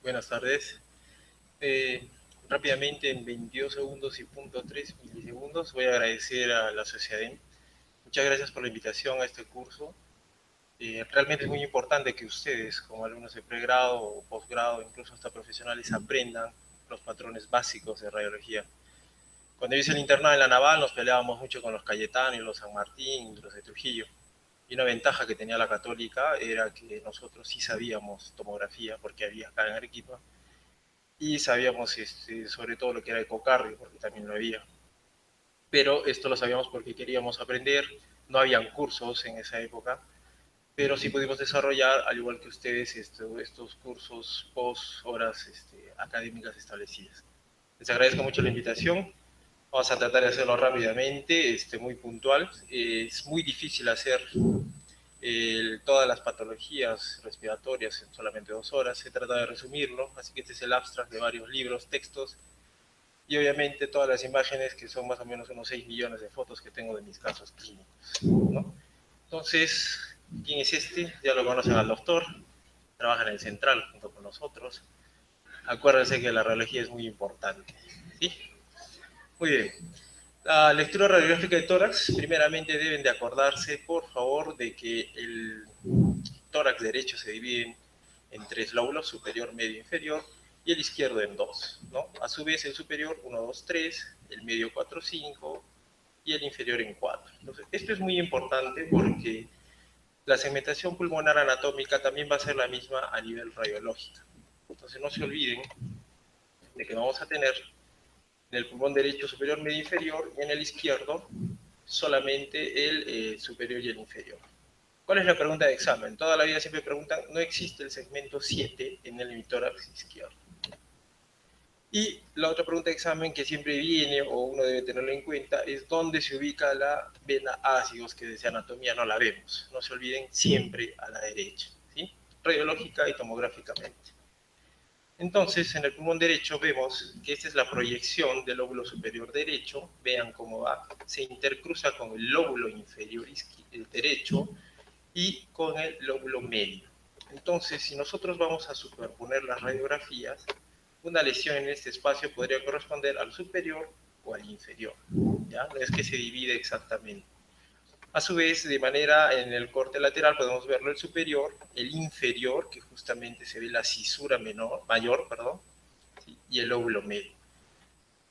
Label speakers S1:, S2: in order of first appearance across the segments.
S1: Buenas tardes. Eh, Rápidamente, en 22 segundos y punto 3 milisegundos, voy a agradecer a la sociedad. Muchas gracias por la invitación a este curso. Realmente es muy importante que ustedes, como alumnos de pregrado o posgrado, incluso hasta profesionales, aprendan los patrones básicos de radiología. Cuando yo hice el internado en la Naval, nos peleábamos mucho con los Cayetano y los San Martín y los de Trujillo. Y una ventaja que tenía la Católica era que nosotros sí sabíamos tomografía, porque había acá en Arequipa, y sabíamos sobre todo lo que era ecocardio, porque también lo había. Pero esto lo sabíamos porque queríamos aprender, no habían cursos en esa época, pero sí pudimos desarrollar, al igual que ustedes, estos cursos post horas académicas establecidas. Les agradezco mucho la invitación. Vamos a tratar de hacerlo rápidamente, muy puntual. Es muy difícil hacer todas las patologías respiratorias en solamente 2 horas. Se trata de resumirlo, así que este es el abstract de varios libros, textos, y obviamente todas las imágenes, que son más o menos unos 6 millones de fotos que tengo de mis casos clínicos, ¿no? Entonces, ¿quién es este? Ya lo conocen al doctor, trabaja en el central junto con nosotros. Acuérdense que la radiología es muy importante, ¿sí? Muy bien. La lectura radiográfica de tórax, primeramente deben de acordarse, por favor, de que el tórax derecho se divide en 3 lóbulos, superior, medio, inferior, y el izquierdo en 2, ¿no? A su vez, el superior 1, 2, 3, el medio 4, 5, y el inferior en 4. Entonces, esto es muy importante porque la segmentación pulmonar anatómica también va a ser la misma a nivel radiológico. Entonces, no se olviden de que vamos a tener en el pulmón derecho superior, medio, inferior, y en el izquierdo solamente el superior y el inferior. ¿Cuál es la pregunta de examen? Toda la vida siempre preguntan, no existe el segmento 7 en el hemitórax izquierdo. Y la otra pregunta de examen que siempre viene, o uno debe tenerlo en cuenta, es dónde se ubica la vena ácidos, que desde anatomía no la vemos. No se olviden, siempre a la derecha, ¿sí? Radiológica y tomográficamente. Entonces, en el pulmón derecho vemos que esta es la proyección del lóbulo superior derecho. Vean cómo va. Se intercruza con el lóbulo inferior derecho y con el lóbulo medio. Entonces, si nosotros vamos a superponer las radiografías, una lesión en este espacio podría corresponder al superior o al inferior. ¿Ya? No es que se divide exactamente. A su vez, de manera en el corte lateral podemos verlo el superior, el inferior, que justamente se ve la cisura mayor, ¿sí? Y el lóbulo medio.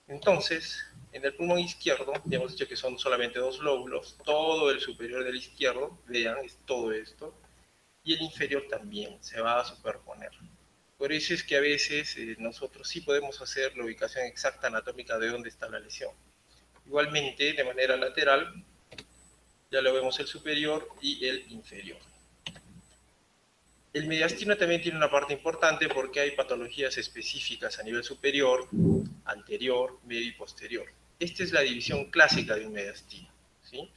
S1: Entonces, en el pulmón izquierdo, ya hemos dicho que son solamente 2 lóbulos, todo el superior del izquierdo, vean, es todo esto, y el inferior también se va a superponer. Por eso es que a veces nosotros sí podemos hacer la ubicación exacta anatómica de dónde está la lesión. Igualmente, de manera lateral, ya lo vemos el superior y el inferior. El mediastino también tiene una parte importante porque hay patologías específicas a nivel superior, anterior, medio y posterior. Esta es la división clásica de un mediastino, ¿sí?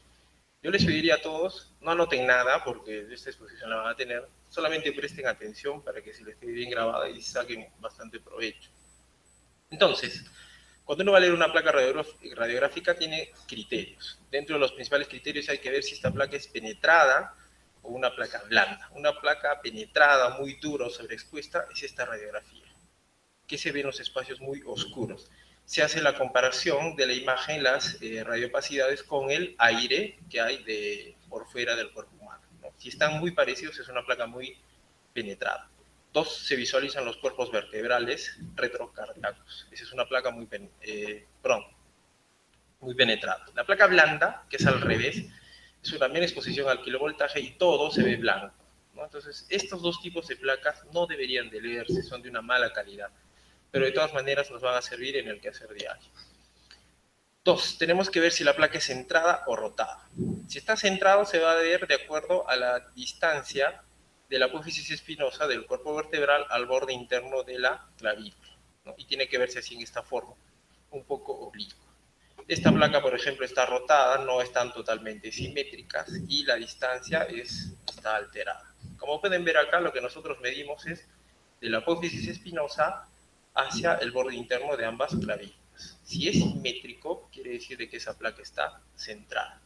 S1: Yo les pediría a todos, no anoten nada porque esta exposición la van a tener, solamente presten atención para que se les quede bien grabada y saquen bastante provecho. Entonces, cuando uno va a leer una placa radiográfica tiene criterios. Dentro de los principales criterios hay que ver si esta placa es penetrada o una placa blanda. Una placa penetrada, muy dura o sobreexpuesta, es esta radiografía, que se ve en los espacios muy oscuros. Se hace la comparación de la imagen, las radiopacidades, con el aire que hay por fuera del cuerpo humano, ¿no? Si están muy parecidos, es una placa muy penetrada. 2, se visualizan los cuerpos vertebrales retrocardíacos. Esa es una placa muy penetrada. La placa blanda, que es al revés, es una mera exposición al kilovoltaje y todo se ve blanco, ¿no? Entonces, estos dos tipos de placas no deberían de leerse, son de una mala calidad, pero de todas maneras nos van a servir en el quehacer diario. 2, tenemos que ver si la placa es centrada o rotada. Si está centrado, se va a ver de acuerdo a la distancia de la apófisis espinosa del cuerpo vertebral al borde interno de la clavícula, ¿no? Y tiene que verse así en esta forma, un poco oblicuo. Esta placa, por ejemplo, está rotada, no están totalmente simétricas y la distancia está alterada. Como pueden ver acá, lo que nosotros medimos es de la apófisis espinosa hacia el borde interno de ambas clavículas. Si es simétrico, quiere decir de que esa placa está centrada.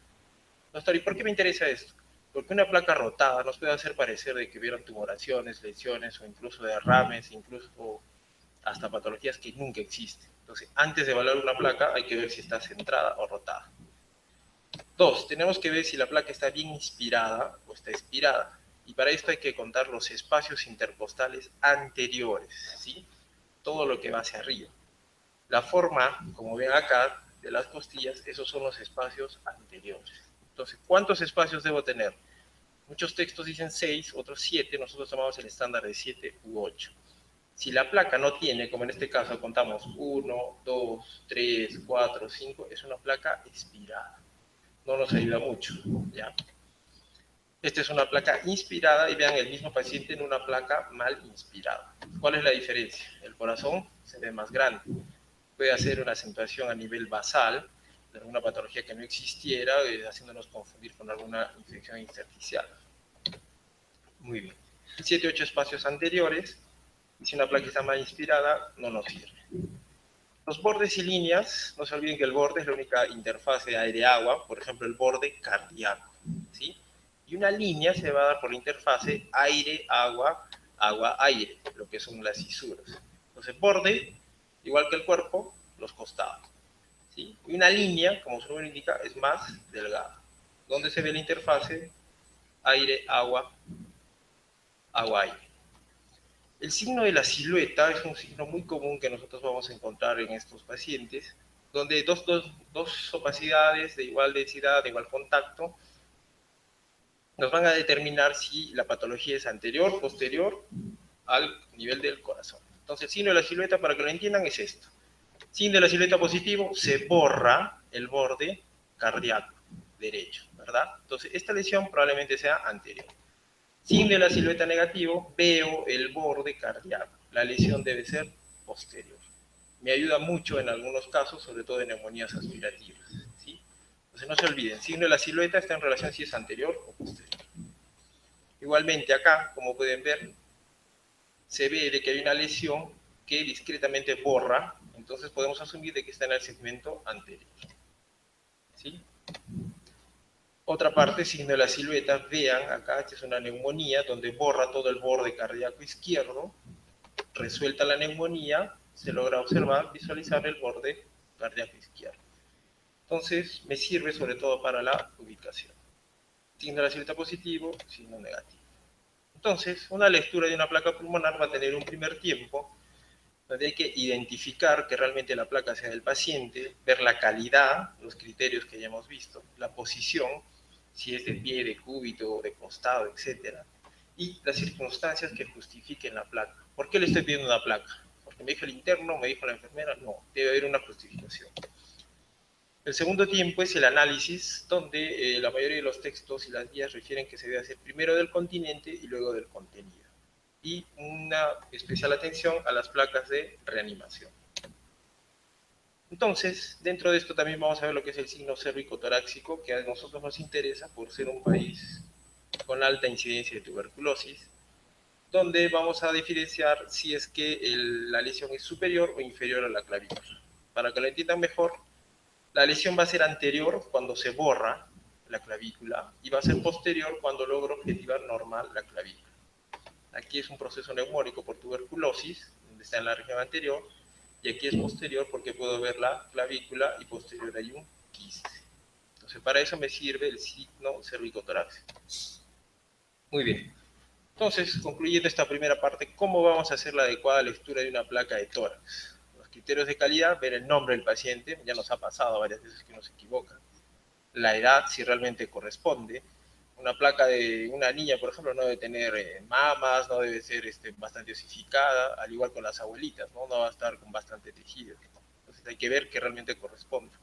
S1: Doctor, ¿y por qué me interesa esto? Porque una placa rotada nos puede hacer parecer de que hubieron tumoraciones, lesiones o incluso derrames, incluso hasta patologías que nunca existen. Entonces, antes de evaluar una placa hay que ver si está centrada o rotada. Dos, tenemos que ver si la placa está bien inspirada o está expirada. Y para esto hay que contar los espacios intercostales anteriores, ¿sí? Todo lo que va hacia arriba. La forma, como ven acá, de las costillas, esos son los espacios anteriores. Entonces, ¿cuántos espacios debo tener? Muchos textos dicen 6, otros 7, nosotros tomamos el estándar de 7 u 8. Si la placa no tiene, como en este caso contamos 1, 2, 3, 4, 5, es una placa expirada. No nos ayuda mucho, ¿ya? Esta es una placa inspirada y vean el mismo paciente en una placa mal inspirada. ¿Cuál es la diferencia? El corazón se ve más grande. Puede hacer una acentuación a nivel basal de alguna patología que no existiera, haciéndonos confundir con alguna infección intersticial. Muy bien. 7, 8 espacios anteriores, y si una placa está mal inspirada, no nos sirve. Los bordes y líneas, no se olviden que el borde es la única interfase aire-agua, por ejemplo, el borde cardíaco, ¿sí? Y una línea se va a dar por la interfase aire-agua, agua-aire, lo que son las fisuras. Entonces, borde, igual que el cuerpo, los costados, ¿sí? Y una línea, como su nombre indica, es más delgada. ¿Dónde se ve la interfase? Aire-agua, agua-aire. El signo de la silueta es un signo muy común que nosotros vamos a encontrar en estos pacientes, donde dos opacidades de igual densidad, de igual contacto, nos van a determinar si la patología es anterior o posterior al nivel del corazón. Entonces, el signo de la silueta, para que lo entiendan, es esto. Signo de la silueta positivo, se borra el borde cardíaco derecho, ¿verdad? Entonces, esta lesión probablemente sea anterior. Signo de la silueta negativo, veo el borde cardíaco. La lesión debe ser posterior. Me ayuda mucho en algunos casos, sobre todo en neumonías aspirativas, ¿sí? Entonces no se olviden, signo de la silueta está en relación si es anterior o posterior. Igualmente acá, como pueden ver, se ve de que hay una lesión que discretamente borra, entonces podemos asumir de que está en el segmento anterior, ¿sí? Otra parte, signo de la silueta, vean acá, esta es una neumonía donde borra todo el borde cardíaco izquierdo, resuelta la neumonía, se logra observar, visualizar el borde cardíaco izquierdo. Entonces, me sirve sobre todo para la ubicación. Signo de la silueta positivo, signo negativo. Entonces, una lectura de una placa pulmonar va a tener un primer tiempo donde hay que identificar que realmente la placa sea del paciente, ver la calidad, los criterios que ya hemos visto, la posición, si es de pie, de cúbito, de costado, etc. Y las circunstancias que justifiquen la placa. ¿Por qué le estoy pidiendo una placa? ¿Porque me dijo el interno, me dijo la enfermera? No, debe haber una justificación. El segundo tiempo es el análisis, donde la mayoría de los textos y las guías refieren que se debe hacer primero del continente y luego del contenido. Y una especial atención a las placas de reanimación. Entonces, dentro de esto también vamos a ver lo que es el signo cérvico-torácico, que a nosotros nos interesa por ser un país con alta incidencia de tuberculosis, donde vamos a diferenciar si es que la lesión es superior o inferior a la clavícula. Para que lo entiendan mejor, la lesión va a ser anterior cuando se borra la clavícula y va a ser posterior cuando logro objetivar normal la clavícula. Aquí es un proceso neumónico por tuberculosis, donde está en la región anterior, y aquí es posterior porque puedo ver la clavícula y posterior hay un quiste. Entonces, para eso me sirve el signo cervicotorácico. Muy bien. Entonces, concluyendo esta primera parte, ¿cómo vamos a hacer la adecuada lectura de una placa de tórax? Los criterios de calidad, ver el nombre del paciente, ya nos ha pasado varias veces que uno se equivoca. La edad, si realmente corresponde. Una placa de una niña, por ejemplo, no debe tener mamas, no debe ser bastante osificada, al igual con las abuelitas, ¿no? No va a estar con bastante tejido. Entonces hay que ver que realmente corresponde.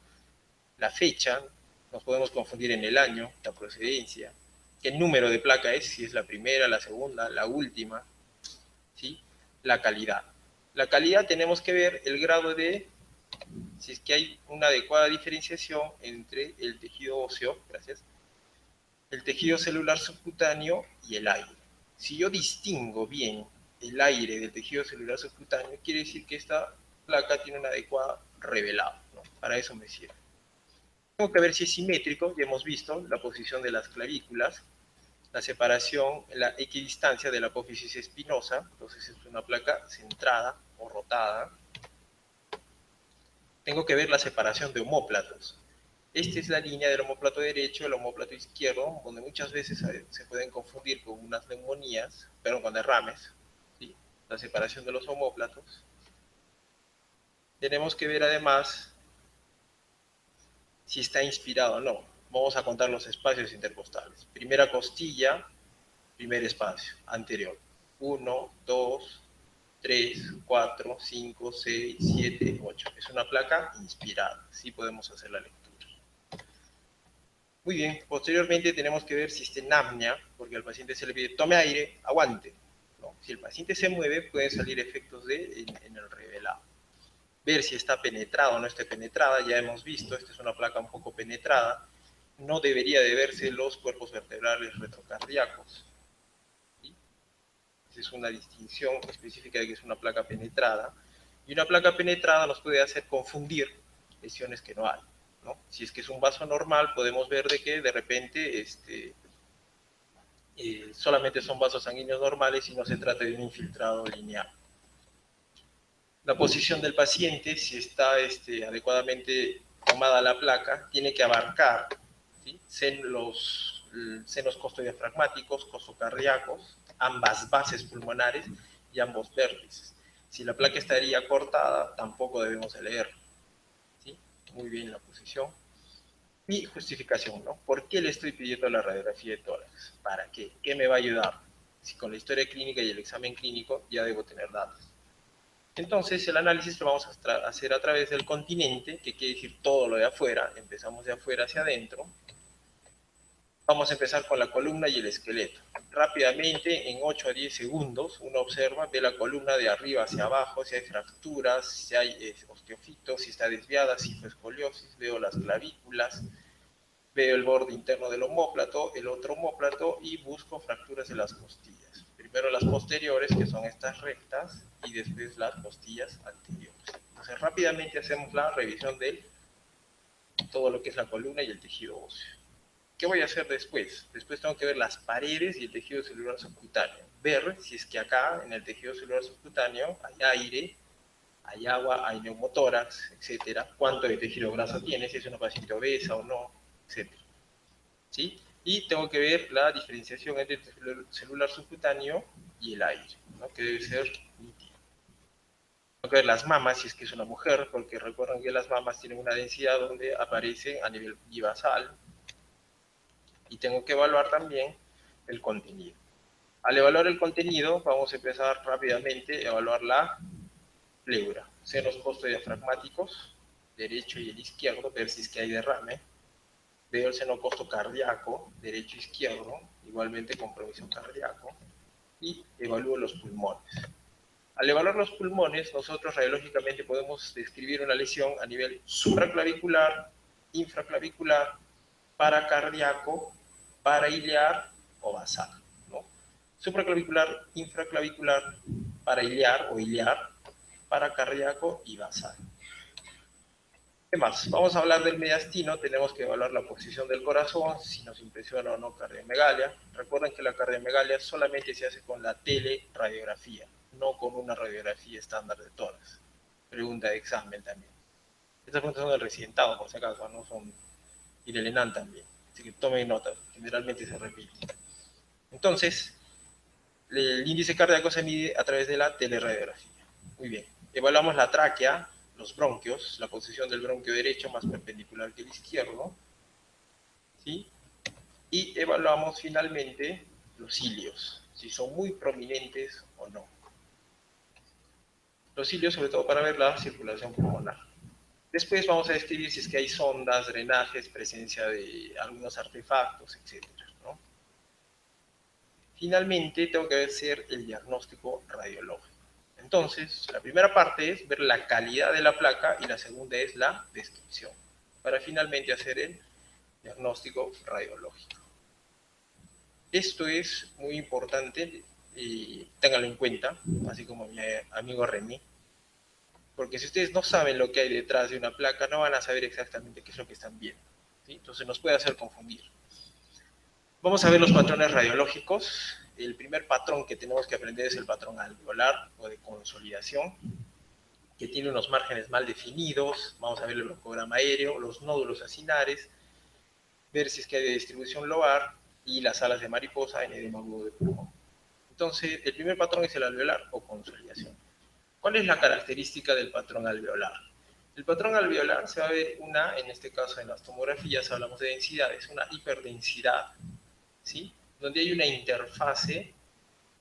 S1: La fecha, nos podemos confundir en el año, la procedencia, qué número de placa es, si es la primera, la segunda, la última, ¿sí? La calidad. La calidad tenemos que ver el grado de, si es que hay una adecuada diferenciación entre el tejido óseo, gracias, el tejido celular subcutáneo y el aire. Si yo distingo bien el aire del tejido celular subcutáneo, quiere decir que esta placa tiene una adecuada revelado, ¿no? Para eso me sirve. Tengo que ver si es simétrico, ya hemos visto la posición de las clavículas. la separación, la equidistancia de la apófisis espinosa, entonces es una placa centrada o rotada. Tengo que ver la separación de omóplatos. Esta es la línea del omóplato derecho, el omóplato izquierdo, donde muchas veces se pueden confundir con unas neumonías, pero con derrames, ¿sí? La separación de los omóplatos. Tenemos que ver además si está inspirado o no. Vamos a contar los espacios intercostales. Primera costilla, primer espacio, anterior. 1, 2, 3, 4, 5, 6, 7, 8. Es una placa inspirada. Sí podemos hacer la lectura. Muy bien, posteriormente tenemos que ver si está en apnea, porque al paciente se le pide tome aire, aguante. ¿No? Si el paciente se mueve, pueden salir efectos en el revelado. Ver si está penetrada o no está penetrada, ya hemos visto, esta es una placa un poco penetrada. No debería de verse los cuerpos vertebrales retrocardíacos. ¿Sí? Esa es una distinción específica de que es una placa penetrada. Y una placa penetrada nos puede hacer confundir lesiones que no hay. ¿No? Si es que es un vaso normal, podemos ver de que de repente solamente son vasos sanguíneos normales y no se trata de un infiltrado lineal. La posición del paciente, si está adecuadamente tomada la placa, tiene que abarcar, ¿sí? los senos costodiafragmáticos, costocardíacos, ambas bases pulmonares y ambos vértices. Si la placa estaría cortada, tampoco debemos leerlo. ¿Sí? Muy bien la posición. Mi justificación, ¿no? ¿Por qué le estoy pidiendo la radiografía de tórax? ¿Para qué? ¿Qué me va a ayudar? Si con la historia clínica y el examen clínico ya debo tener datos. Entonces, el análisis lo vamos a hacer a través del continente, que quiere decir todo lo de afuera. Empezamos de afuera hacia adentro. Vamos a empezar con la columna y el esqueleto. Rápidamente, en 8 a 10 segundos, uno observa, ve la columna de arriba hacia abajo, si hay fracturas, si hay osteofitos, si está desviada, si fue escoliosis, veo las clavículas, veo el borde interno del omóplato, el otro omóplato y busco fracturas de las costillas. Primero las posteriores, que son estas rectas, y después las costillas anteriores. Entonces rápidamente hacemos la revisión de todo lo que es la columna y el tejido óseo. ¿Qué voy a hacer después? Después tengo que ver las paredes y el tejido celular subcutáneo. Ver si es que acá, en el tejido celular subcutáneo, hay aire, hay agua, hay neumotórax, etcétera. Cuánto de tejido graso tiene, si es una paciente obesa o no, etcétera. ¿Sí? Y tengo que ver la diferenciación entre el celular subcutáneo y el aire, ¿no? Que debe ser nítido. Tengo que ver las mamas, si es que es una mujer, porque recuerden que las mamas tienen una densidad donde aparecen a nivel bivasal, y tengo que evaluar también el contenido. Al evaluar el contenido, vamos a empezar rápidamente a evaluar la pleura. Senos costodiafragmáticos, derecho y el izquierdo, ver si es que hay derrame. Veo el seno costocardíaco, derecho e izquierdo, igualmente compromiso cardíaco, y evalúo los pulmones. Al evaluar los pulmones, nosotros radiológicamente podemos describir una lesión a nivel supraclavicular, infraclavicular, paracardíaco, parailiar o basal, ¿no? Supraclavicular, infraclavicular, parailiar o iliar, paracardíaco y basal. ¿Qué más? Vamos a hablar del mediastino. Tenemos que evaluar la posición del corazón, si nos impresiona o no cardiomegalia. Recuerden que la cardiomegalia solamente se hace con la teleradiografía, no con una radiografía estándar de tórax. Pregunta de examen también. Estas preguntas son del residentado, por si acaso, no son y del ENAN también. Así que tomen nota, generalmente se repite. Entonces, el índice cardíaco se mide a través de la teleradiografía. Muy bien. Evaluamos la tráquea, los bronquios, la posición del bronquio derecho más perpendicular que el izquierdo, ¿sí? Y evaluamos finalmente los cilios, si son muy prominentes o no. Los cilios sobre todo para ver la circulación pulmonar. Después vamos a describir si es que hay sondas, drenajes, presencia de algunos artefactos, etc. ¿no? Finalmente tengo que hacer el diagnóstico radiológico. Entonces, la primera parte es ver la calidad de la placa y la segunda es la descripción, para finalmente hacer el diagnóstico radiológico. Esto es muy importante y ténganlo en cuenta, así como mi amigo Remy, porque si ustedes no saben lo que hay detrás de una placa, no van a saber exactamente qué es lo que están viendo, ¿sí? Entonces nos puede hacer confundir. Vamos a ver los patrones radiológicos. El primer patrón que tenemos que aprender es el patrón alveolar o de consolidación, que tiene unos márgenes mal definidos. Vamos a ver el broncograma aéreo, los nódulos acinares, ver si es que hay de distribución lobar y las alas de mariposa en edema agudo de pulmón. Entonces, el primer patrón es el alveolar o consolidación. ¿Cuál es la característica del patrón alveolar? El patrón alveolar se va a ver en este caso en las tomografías hablamos de densidades, una hiperdensidad, ¿sí? Donde hay una interfase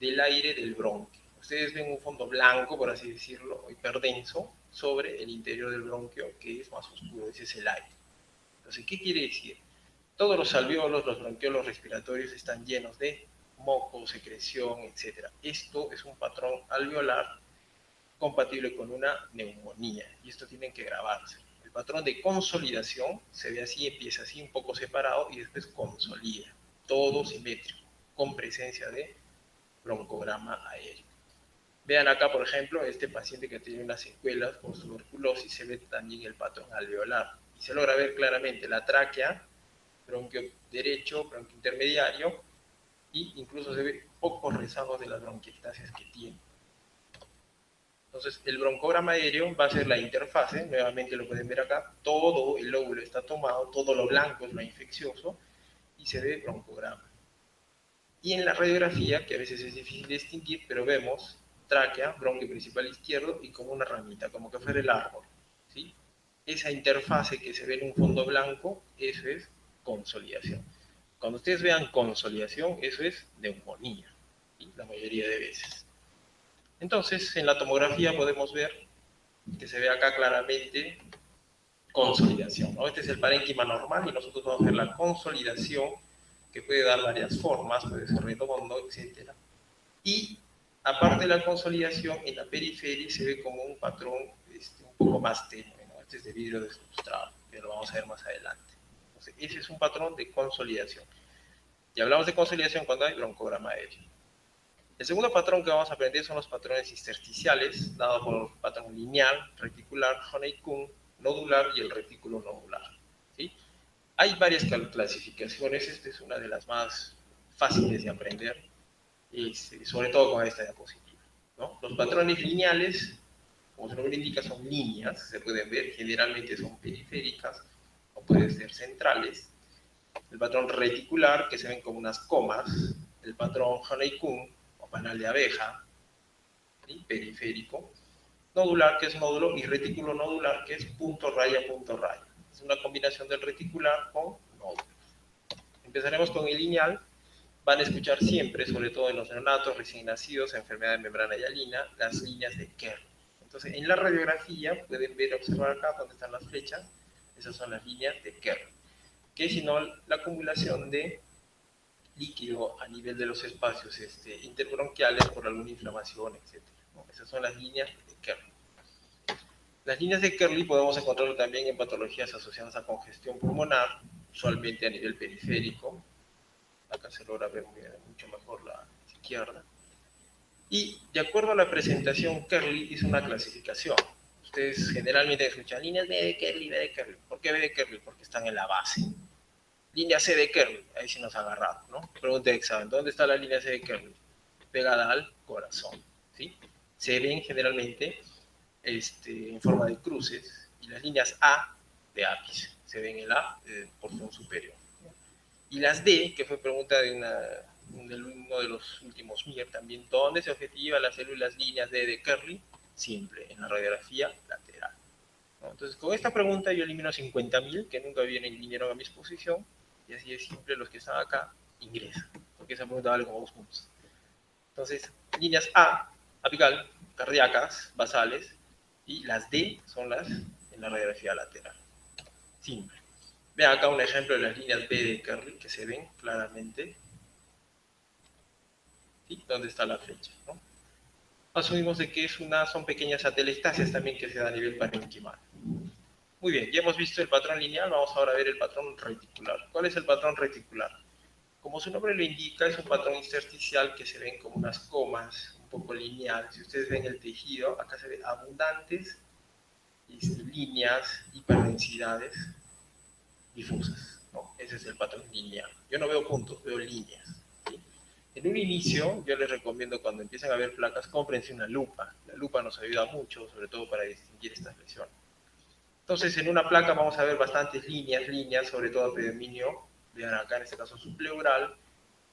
S1: del aire del bronquio. Ustedes ven un fondo blanco, por así decirlo, hiperdenso, sobre el interior del bronquio, que es más oscuro, ese es el aire. Entonces, ¿qué quiere decir? Todos los alveolos, los bronquiolos respiratorios están llenos de moco, secreción, etc. Esto es un patrón alveolar compatible con una neumonía, y esto tienen que grabarse. El patrón de consolidación se ve así, empieza así un poco separado y después consolida, todo simétrico, con presencia de broncograma aéreo. Vean acá, por ejemplo, este paciente que tiene unas secuelas por tuberculosis, se ve también el patrón alveolar. Y se logra ver claramente la tráquea, bronquio derecho, bronquio intermediario, y incluso se ve pocos rezagos de las bronquiectasias que tiene. Entonces, el broncograma aéreo va a ser la interfase, nuevamente lo pueden ver acá, todo el lóbulo está tomado, todo lo blanco es lo infeccioso, y se ve broncograma. Y en la radiografía, que a veces es difícil distinguir, pero vemos tráquea, bronquio principal izquierdo y como una ramita, como que fuera el árbol. ¿Sí? Esa interfase que se ve en un fondo blanco, eso es consolidación. Cuando ustedes vean consolidación, eso es neumonía, ¿sí? La mayoría de veces. Entonces, en la tomografía podemos ver que se ve acá claramente consolidación, ¿no? Este es el parénquima normal y nosotros vamos a ver la consolidación, que puede dar varias formas, puede ser redondo, etc. Y aparte de la consolidación, en la periferia se ve como un patrón un poco más tenue, ¿no? Este es de vidrio de substrato, que lo vamos a ver más adelante. Entonces, ese es un patrón de consolidación. Y hablamos de consolidación cuando hay broncograma aéreo. El segundo patrón que vamos a aprender son los patrones intersticiales, dados por el patrón lineal, reticular, Honeycomb, nodular y el retículo nodular. ¿Sí? Hay varias clasificaciones, esta es una de las más fáciles de aprender, sobre todo con esta diapositiva, ¿no? Los patrones lineales, como su nombre indica, son líneas, se pueden ver, generalmente son periféricas o pueden ser centrales. El patrón reticular, que se ven como unas comas, el patrón Honeycomb o panal de abeja, ¿sí? Periférico, nodular, que es nódulo, y retículo nodular, que es punto raya, punto raya. Es una combinación del reticular con nódulo. Empezaremos con el lineal. Van a escuchar siempre, sobre todo en los neonatos recién nacidos, enfermedad de membrana hialina, las líneas de Kerr. Entonces, en la radiografía pueden ver, observar acá donde están las flechas, esas son las líneas de Kerr, que es sino la acumulación de líquido a nivel de los espacios interbronquiales por alguna inflamación, etc. ¿No? Esas son las líneas de Kerr. Las líneas de Kerley podemos encontrarlo también en patologías asociadas a congestión pulmonar, usualmente a nivel periférico. Acá se logra ver mucho mejor la izquierda. Y de acuerdo a la presentación, Kerley hizo una clasificación. Ustedes generalmente escuchan líneas B de Kerley, B de Kerley. ¿Por qué B de Kerley? Porque están en la base. Línea C de Kerley, ahí sí nos ha agarrado, ¿no? Pregunta de examen, ¿dónde está la línea C de Kerley? Pegada al corazón, ¿sí? Se ven generalmente en forma de cruces, y las líneas A de ápice se ven en la porción superior. Y las D, que fue pregunta de uno de los últimos MIR también, ¿dónde se objetiva las células líneas D de Kerley? Simple, en la radiografía lateral. ¿No? Entonces, con esta pregunta yo elimino 50.000 que nunca vinieron a mi exposición, y así es simple, los que están acá ingresan, porque esa pregunta vale como 2 puntos. Entonces, líneas A, apical, cardíacas, basales, y las D son las en la radiografía lateral. Simple. Vean acá un ejemplo de las líneas B de Kerley que se ven claramente. ¿Sí? ¿Dónde está la flecha? ¿No? Asumimos de que son pequeñas atelestasias también que se da a nivel parenquimal. Muy bien, ya hemos visto el patrón lineal, vamos ahora a ver el patrón reticular. ¿Cuál es el patrón reticular? Como su nombre lo indica, es un patrón intersticial que se ven como unas comas, un poco lineal. Si ustedes ven el tejido, acá se ven abundantes líneas, hiperdensidades difusas, ¿no? Ese es el patrón lineal. Yo no veo puntos, veo líneas. ¿Sí? En un inicio, yo les recomiendo cuando empiezan a ver placas, cómprense una lupa. La lupa nos ayuda mucho, sobre todo para distinguir estas lesiones. Entonces, en una placa vamos a ver bastantes líneas, sobre todo a predominio, vean acá en este caso supleural,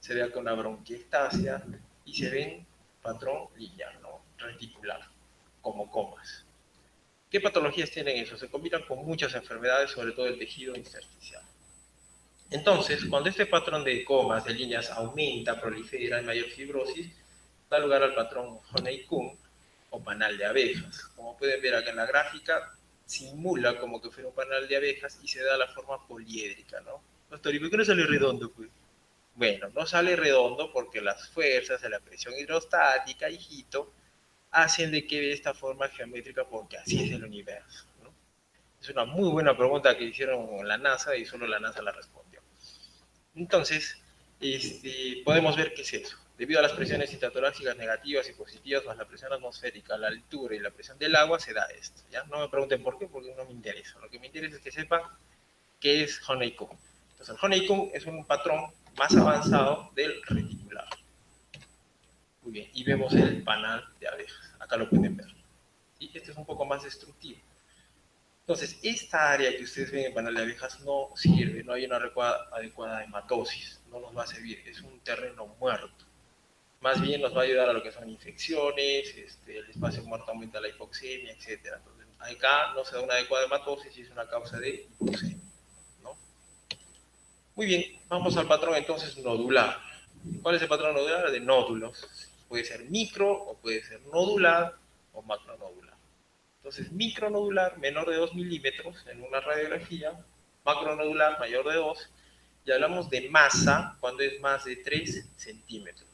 S1: se ve acá una bronquiectasia y se ven patrón lineal, ¿no? Reticular, como comas. ¿Qué patologías tienen eso? Se combinan con muchas enfermedades, sobre todo el tejido intersticial. Entonces, cuando este patrón de comas, de líneas, aumenta, prolifera, hay mayor fibrosis, da lugar al patrón Honeycomb o panal de abejas. Como pueden ver acá en la gráfica, simula como que fuera un panal de abejas y se da la forma poliédrica, ¿no? Doctor, ¿y por qué no sale redondo, pues? Bueno, no sale redondo porque las fuerzas de la presión hidrostática, hijito, hacen de que de esta forma geométrica porque así es el universo, ¿no? Es una muy buena pregunta que hicieron la NASA y solo la NASA la respondió. Entonces, podemos ver qué es eso. Debido a las presiones intertorácicas negativas y positivas, más la presión atmosférica, la altura y la presión del agua, se da esto. ¿Ya? No me pregunten por qué, porque no me interesa. Lo que me interesa es que sepan qué es Honeycomb. Entonces, el Honeycomb es un patrón más avanzado del reticular. Muy bien, y vemos el panal de abejas. Acá lo pueden ver. Y este es un poco más destructivo. Entonces, esta área que ustedes ven en panal de abejas no sirve, no hay una adecuada hematosis, no nos va a servir, es un terreno muerto. Más bien nos va a ayudar a lo que son infecciones, el espacio muerto aumenta la hipoxemia, etc. Entonces, acá no se da una adecuada hematosis y es una causa de hipoxemia, ¿no? Muy bien, vamos al patrón entonces nodular. ¿Cuál es el patrón nodular? De nódulos. Puede ser micro o puede ser nodular o macronodular. Entonces, micronodular menor de 2 milímetros en una radiografía, macronodular mayor de 2, y hablamos de masa cuando es más de 3 centímetros.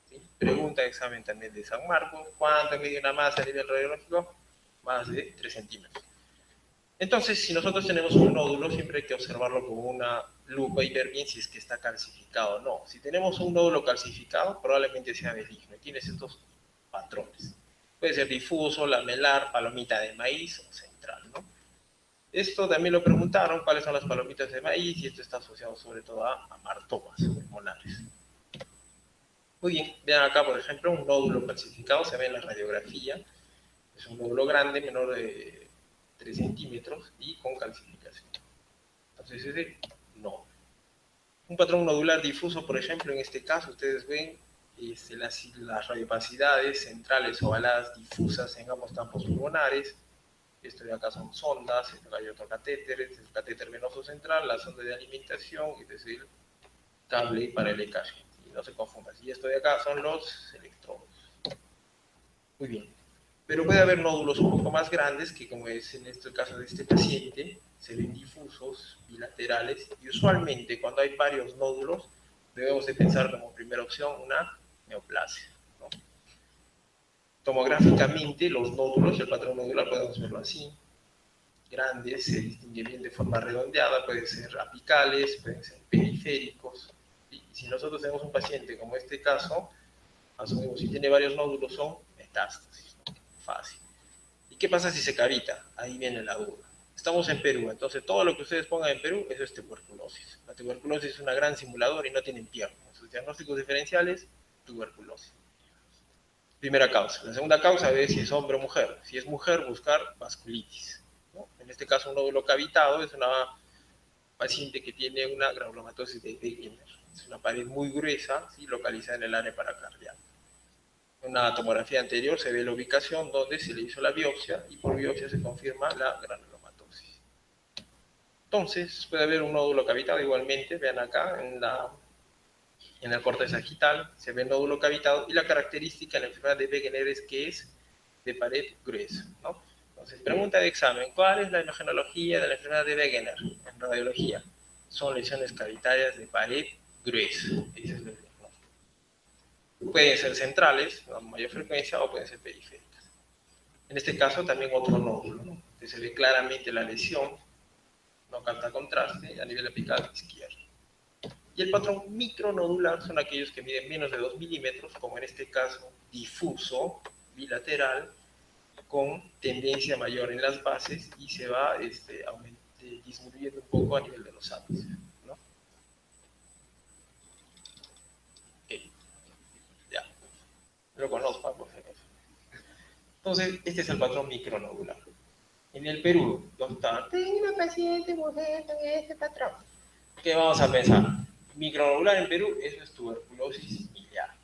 S1: ¿Sí? Pregunta de examen también de San Marcos, ¿cuánto mide una masa a nivel radiológico? Más de 3 centímetros. Entonces, si nosotros tenemos un nódulo, siempre hay que observarlo con una lupa y ver bien si es que está calcificado o no. Si tenemos un nódulo calcificado, probablemente sea benigno. Tienes estos patrones. Puede ser difuso, lamelar, palomita de maíz o central, ¿no? Esto también lo preguntaron, cuáles son las palomitas de maíz, y esto está asociado sobre todo a martomas hormonales. Muy bien, vean acá, por ejemplo, un nódulo calcificado, se ve en la radiografía. Es un nódulo grande, menor de 3 centímetros y con calcificación. Entonces ese no. Un patrón nodular difuso, por ejemplo, en este caso, ustedes ven las radiopacidades centrales ovaladas difusas en ambos campos pulmonares. Esto de acá son sondas, acá hay otro catéter, este es el catéter venoso central, la sonda de alimentación y este es el cable para el EKG. Y no se confundan. Y esto de acá son los electrodos. Muy bien. Pero puede haber nódulos un poco más grandes, que como es en este caso de este paciente, se ven difusos, bilaterales, y usualmente cuando hay varios nódulos, debemos de pensar como primera opción una neoplasia, ¿no? Tomográficamente, los nódulos, el patrón nodular, podemos verlo así, grandes, se distingue bien de forma redondeada, pueden ser apicales, pueden ser periféricos, y si nosotros tenemos un paciente como este caso, asumimos si tiene varios nódulos, son metástasis, ¿no? Fácil. ¿Y qué pasa si se cavita? Ahí viene la duda. Estamos en Perú, entonces todo lo que ustedes pongan en Perú, eso es tuberculosis. La tuberculosis es una gran simulador y no tienen pierna. Sus diagnósticos diferenciales, tuberculosis. Primera causa. La segunda causa es si es hombre o mujer. Si es mujer, buscar vasculitis, ¿no? En este caso, un nódulo cavitado es una paciente que tiene una granulomatosis de Wegener. Es una pared muy gruesa, ¿sí? Localizada en el área paracardial. En una tomografía anterior se ve la ubicación donde se le hizo la biopsia y por biopsia se confirma la granulomatosis. Entonces, puede haber un nódulo cavitado igualmente, vean acá en el corte sagital, se ve el nódulo cavitado y la característica de la enfermedad de Wegener es que es de pared gruesa, ¿no? Entonces, pregunta de examen, ¿cuál es la imagenología de la enfermedad de Wegener en radiología? Son lesiones cavitarias de pared gruesa. Ese es el diagnóstico. Pueden ser centrales, con mayor frecuencia, o pueden ser periféricas. En este caso, también otro nódulo, ¿no? Que se ve claramente la lesión, no capta contraste, a nivel apical izquierdo. Y el patrón micronodular son aquellos que miden menos de 2 milímetros, como en este caso difuso, bilateral, con tendencia mayor en las bases y se va disminuyendo un poco a nivel de los ápices, ¿no? lo conozco, por ejemplo. Entonces, este es el patrón micronodular. En el Perú, doctor, tengo una paciente mujer con este patrón. ¿Qué vamos a pensar? Micronodular en Perú, eso es tuberculosis miliar.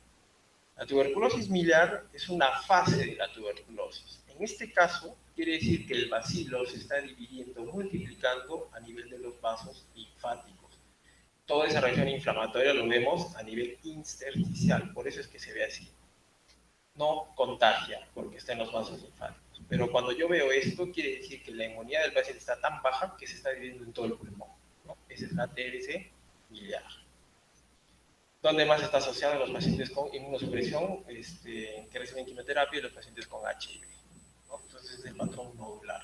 S1: La tuberculosis miliar es una fase de la tuberculosis. En este caso, quiere decir que el bacilo se está dividiendo, multiplicando a nivel de los vasos linfáticos. Toda esa reacción inflamatoria lo vemos a nivel intersticial, por eso es que se ve así. No contagia, porque está en los vasos linfáticos. Pero cuando yo veo esto, quiere decir que la inmunidad del paciente está tan baja que se está dividiendo en todo el pulmón, ¿no? Esa es la TBC miliar. ¿Dónde más está asociado en los pacientes con inmunosupresión que reciben quimioterapia y los pacientes con HIV? ¿No? Entonces es el patrón nodular.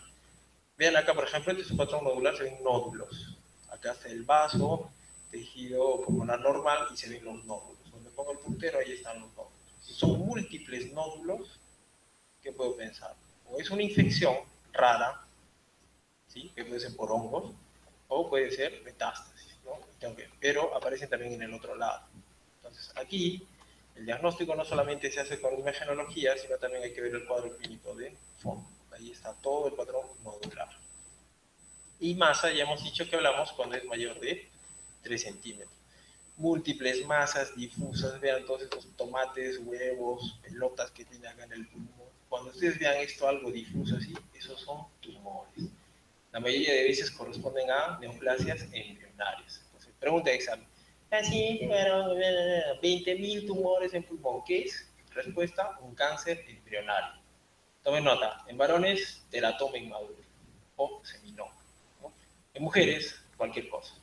S1: Vean acá, por ejemplo, este es un patrón nodular, se ven nódulos. Acá está el vaso, tejido pulmonar normal y se ven los nódulos. Donde pongo el puntero, ahí están los nódulos. Si son múltiples nódulos, ¿qué puedo pensar? O es una infección rara, ¿sí? Que puede ser por hongos, o puede ser metástasis, ¿no? Pero aparecen también en el otro lado. Entonces, aquí el diagnóstico no solamente se hace con imagenología, sino también hay que ver el cuadro clínico de fondo. Ahí está todo el patrón nodular. Y masa, ya hemos dicho que hablamos cuando es mayor de 3 centímetros. Múltiples masas difusas, vean todos estos tomates, huevos, pelotas que tienen acá en el pulmón. Cuando ustedes vean esto algo difuso así, esos son tumores. La mayoría de veces corresponden a neoplasias embrionarias. Entonces, pregunta de examen. Paciente, 20.000 tumores en pulmón. ¿Qué es? Respuesta, un cáncer embrionario. Tomen nota, en varones, teratoma inmaduro o seminoma, ¿no? En mujeres, cualquier cosa.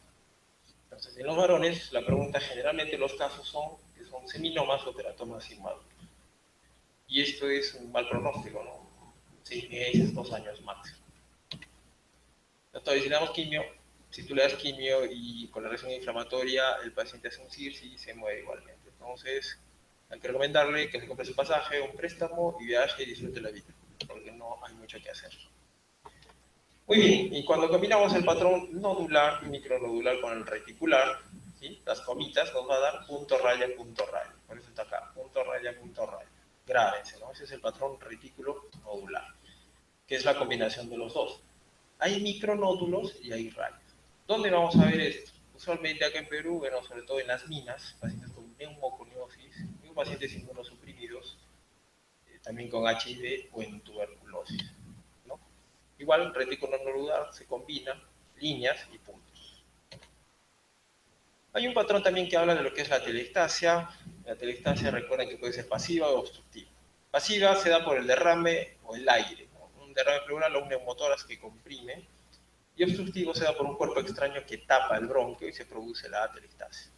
S1: Entonces, en los varones, la pregunta generalmente los casos son que son seminomas o teratomas inmaduros. Y esto es un mal pronóstico, ¿no? 6 meses, 2 años máximo. Entonces, si le damos quimio, si tú le das quimio y con la reacción inflamatoria el paciente hace un CIRSI y se muere igualmente. Entonces, hay que recomendarle que se compre su pasaje, un préstamo y viaje y disfrute la vida, porque no hay mucho que hacer. Muy bien, y cuando combinamos el patrón nodular y micronodular con el reticular, ¿sí? Las comitas nos va a dar punto raya, por eso está acá, punto raya, grábense, ¿no? Ese es el patrón retículo nodular, que es la combinación de los dos. Hay micronódulos y hay rayas. ¿Dónde vamos a ver esto? Usualmente acá en Perú, bueno, sobre todo en las minas, pacientes con neumoconiosis, y pacientes inmunosuprimidos, también con HIV o en tuberculosis, ¿no? Igual, retículo nodular se combina líneas y puntos. Hay un patrón también que habla de lo que es la atelectasia. La atelectasia, recuerden que puede ser pasiva o obstructiva. Pasiva se da por el derrame o el aire, ¿no? Un derrame pleural o un neumotórax que comprime. Y obstructivo se da por un cuerpo extraño que tapa el bronquio y se produce la atelectasia.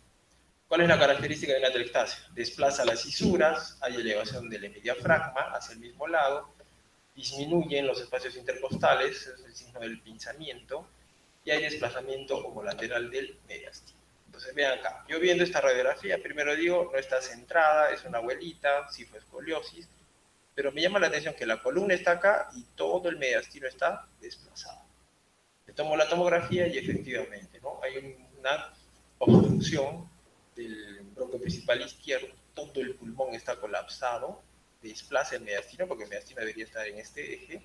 S1: ¿Cuál es la característica de la atelectasia? Desplaza las cisuras, hay elevación del diafragma hacia el mismo lado, disminuyen los espacios intercostales, es el signo del pinzamiento, y hay desplazamiento homolateral del mediastino. Entonces vean acá, yo viendo esta radiografía, primero digo, no está centrada, es una abuelita, sí fue escoliosis, pero me llama la atención que la columna está acá y todo el mediastino está desplazado. Le tomo la tomografía y efectivamente, ¿no? Hay una obstrucción del bronquio principal izquierdo, todo el pulmón está colapsado, desplaza el mediastino, porque el mediastino debería estar en este eje,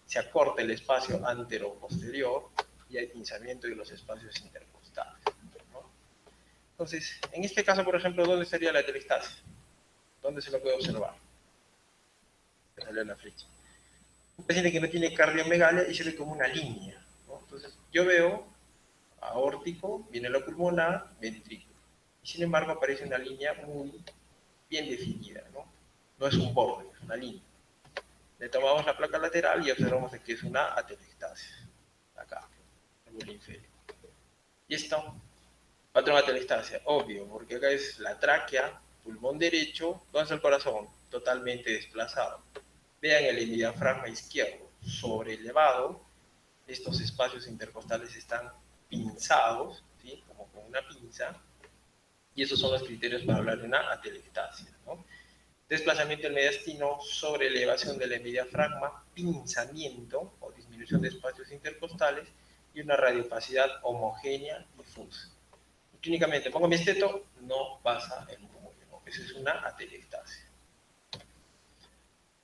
S1: se acorta el espacio antero-posterior y hay pinzamiento de los espacios intercostales, ¿no? Entonces, en este caso, por ejemplo, ¿dónde estaría la atelectasia? ¿Dónde se lo puede observar? Me salió la flecha. Un paciente que no tiene cardiomegalia y se ve como una línea, ¿no? Entonces, yo veo aórtico, viene la pulmonar, ventrículo. Y sin embargo aparece una línea muy bien definida, ¿no? No es un borde, es una línea. Le tomamos la placa lateral y observamos que es una atelectasia. Acá, el inferior. Y esto, patrón atelectasia, obvio, porque acá es la tráquea, pulmón derecho, ¿dónde está el corazón? Totalmente desplazado. Vean el diafragma izquierdo, sobrelevado, estos espacios intercostales están pinzados, ¿sí? Como con una pinza, y esos son los criterios para hablar de una atelectasia, ¿no? Desplazamiento del mediastino, sobre elevación del hemidiafragma, pinzamiento o disminución de espacios intercostales y una radiopacidad homogénea difusa. Y clínicamente, pongo mi esteto, no pasa el pulmón, ¿no? Eso es una atelectasia.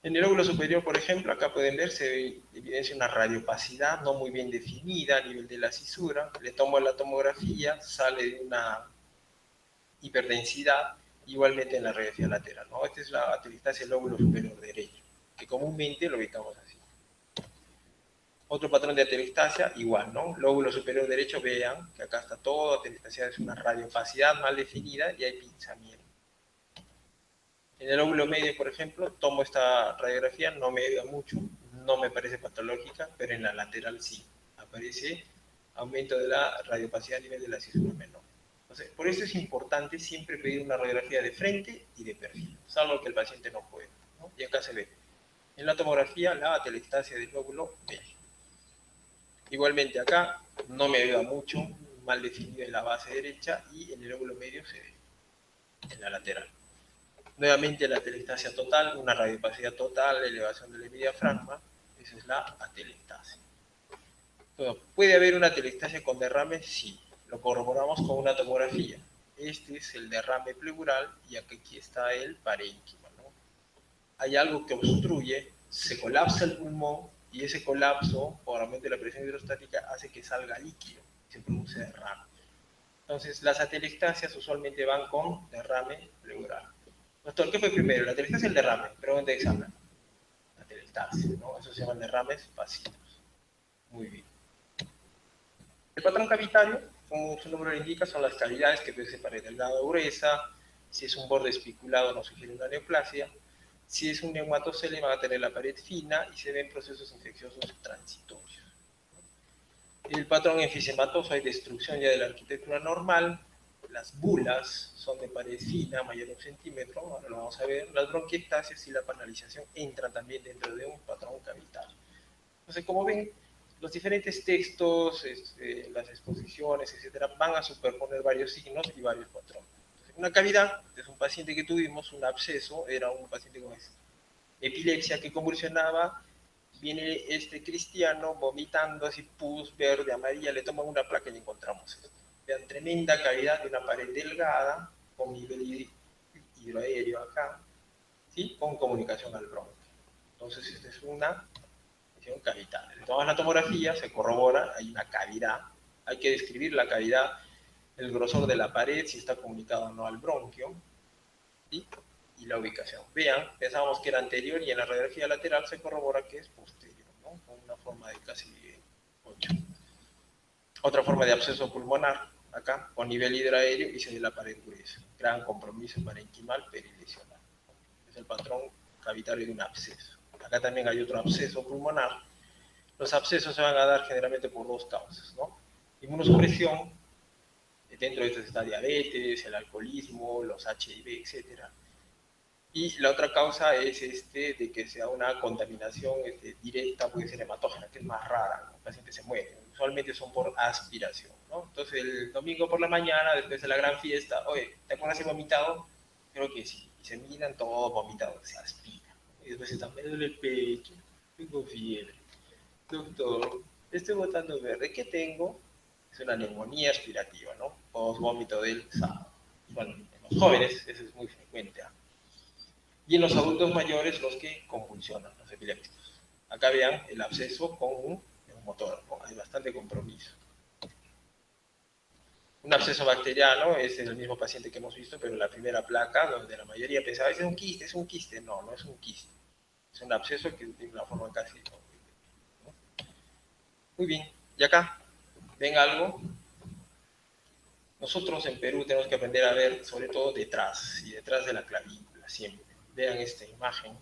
S1: En el lóbulo superior, por ejemplo, acá pueden ver, se evidencia una radiopacidad no muy bien definida a nivel de la cisura. Le tomo la tomografía, sale de una hiperdensidad, igualmente en la radiografía lateral, ¿no? Esta es la atelectasia del lóbulo superior derecho, que comúnmente lo ubicamos así. Otro patrón de atelectasia, igual, ¿no? Lóbulo superior derecho, vean que acá está todo, atelectasia es una radiopacidad mal definida y hay pinzamiento. En el lóbulo medio, por ejemplo, tomo esta radiografía, no me ayuda mucho, no me parece patológica, pero en la lateral sí, aparece aumento de la radiopacidad a nivel de la cisura menor. Entonces, por eso es importante siempre pedir una radiografía de frente y de perfil, salvo que el paciente no pueda, ¿no? Y acá se ve, en la tomografía, la atelectasia del lóbulo medio. Igualmente acá no me ayuda mucho, mal definido en la base derecha y en el lóbulo medio se ve, en la lateral. Nuevamente la atelectasia total, una radiopacidad total, elevación del diafragma, esa es la atelectasia. Bueno, ¿puede haber una atelectasia con derrame? Sí, lo corroboramos con una tomografía. Este es el derrame pleural y aquí está el parénquima, ¿no? Hay algo que obstruye, se colapsa el pulmón y ese colapso, por aumento de la presión hidrostática, hace que salga líquido y se produce derrame. Entonces, las atelectasias usualmente van con derrame pleural. Doctor, ¿qué fue primero? ¿La atelectasia o el derrame? Pregunta de examen. La atelectasia, ¿no? Eso se llaman derrames pasivos. Muy bien. El patrón cavitario, como su nombre lo indica, son las cavidades que pueden ser pared delgada o gruesa. Si es un borde espiculado, nos sugiere una neoplasia. Si es un neumatocele, van a tener la pared fina y se ven procesos infecciosos transitorios. El patrón enfisematoso, hay destrucción ya de la arquitectura normal. Las bulas son de pared fina, mayor de 1 centímetro, ahora lo vamos a ver. Las bronquiectasias y la panalización entran también dentro de un patrón cavitario. Entonces, como ven, los diferentes textos, las exposiciones, etcétera, van a superponer varios signos y varios patrones. Entonces, una cavidad es un paciente que tuvimos, un absceso, era un paciente con epilepsia que convulsionaba. Viene este cristiano vomitando así pus verde, amarilla, le toman una placa y encontramos esto. Vean, tremenda cavidad de una pared delgada con nivel hidroaéreo acá, ¿sí? Con comunicación al bronquio. Entonces, esta es una lesión cavitaria. Le toman la tomografía, se corrobora, hay una cavidad, hay que describir la cavidad, el grosor de la pared, si está comunicado o no al bronquio, ¿sí? Y la ubicación. Vean, pensábamos que era anterior y en la radiografía lateral se corrobora que es posterior, ¿no? Con una forma de casi 8. Otra forma de absceso pulmonar, acá, con nivel hidroaéreo y se de la pared gruesa. Gran compromiso parenquimal perilesional. Es el patrón cavitario de un absceso. Acá también hay otro absceso pulmonar. Los abscesos se van a dar generalmente por dos causas, ¿no? Inmunosupresión, dentro de esto está diabetes, el alcoholismo, los HIV, etcétera. Y la otra causa es de que sea una contaminación directa, puede ser hematógena, que es más rara, ¿no? El paciente se muere. Usualmente son por aspiración, ¿no? Entonces el domingo por la mañana, después de la gran fiesta, oye, ¿te acuerdas de vomitado? Creo que sí. Y se miran todos vomitados, se aspira. Y después está, me duele el pecho, tengo fiebre. Doctor, estoy botando verde, ¿qué tengo? Es una neumonía aspirativa, ¿no? Post vómito del sábado. Bueno, en los jóvenes eso es muy frecuente, ¿eh? Y en los adultos mayores los que convulsionan, los epilépticos. Acá vean el absceso con un neumotor, ¿no? Hay bastante compromiso. Un absceso bacteriano es el mismo paciente que hemos visto, pero la primera placa, donde la mayoría pensaba, es un quiste, es un quiste. No, no es un quiste. Es un absceso que tiene una forma casi... ¿no? Muy bien. ¿Y acá? ¿Ven algo? Nosotros en Perú tenemos que aprender a ver, sobre todo detrás, y detrás de la clavícula, siempre. Vean esta imagen,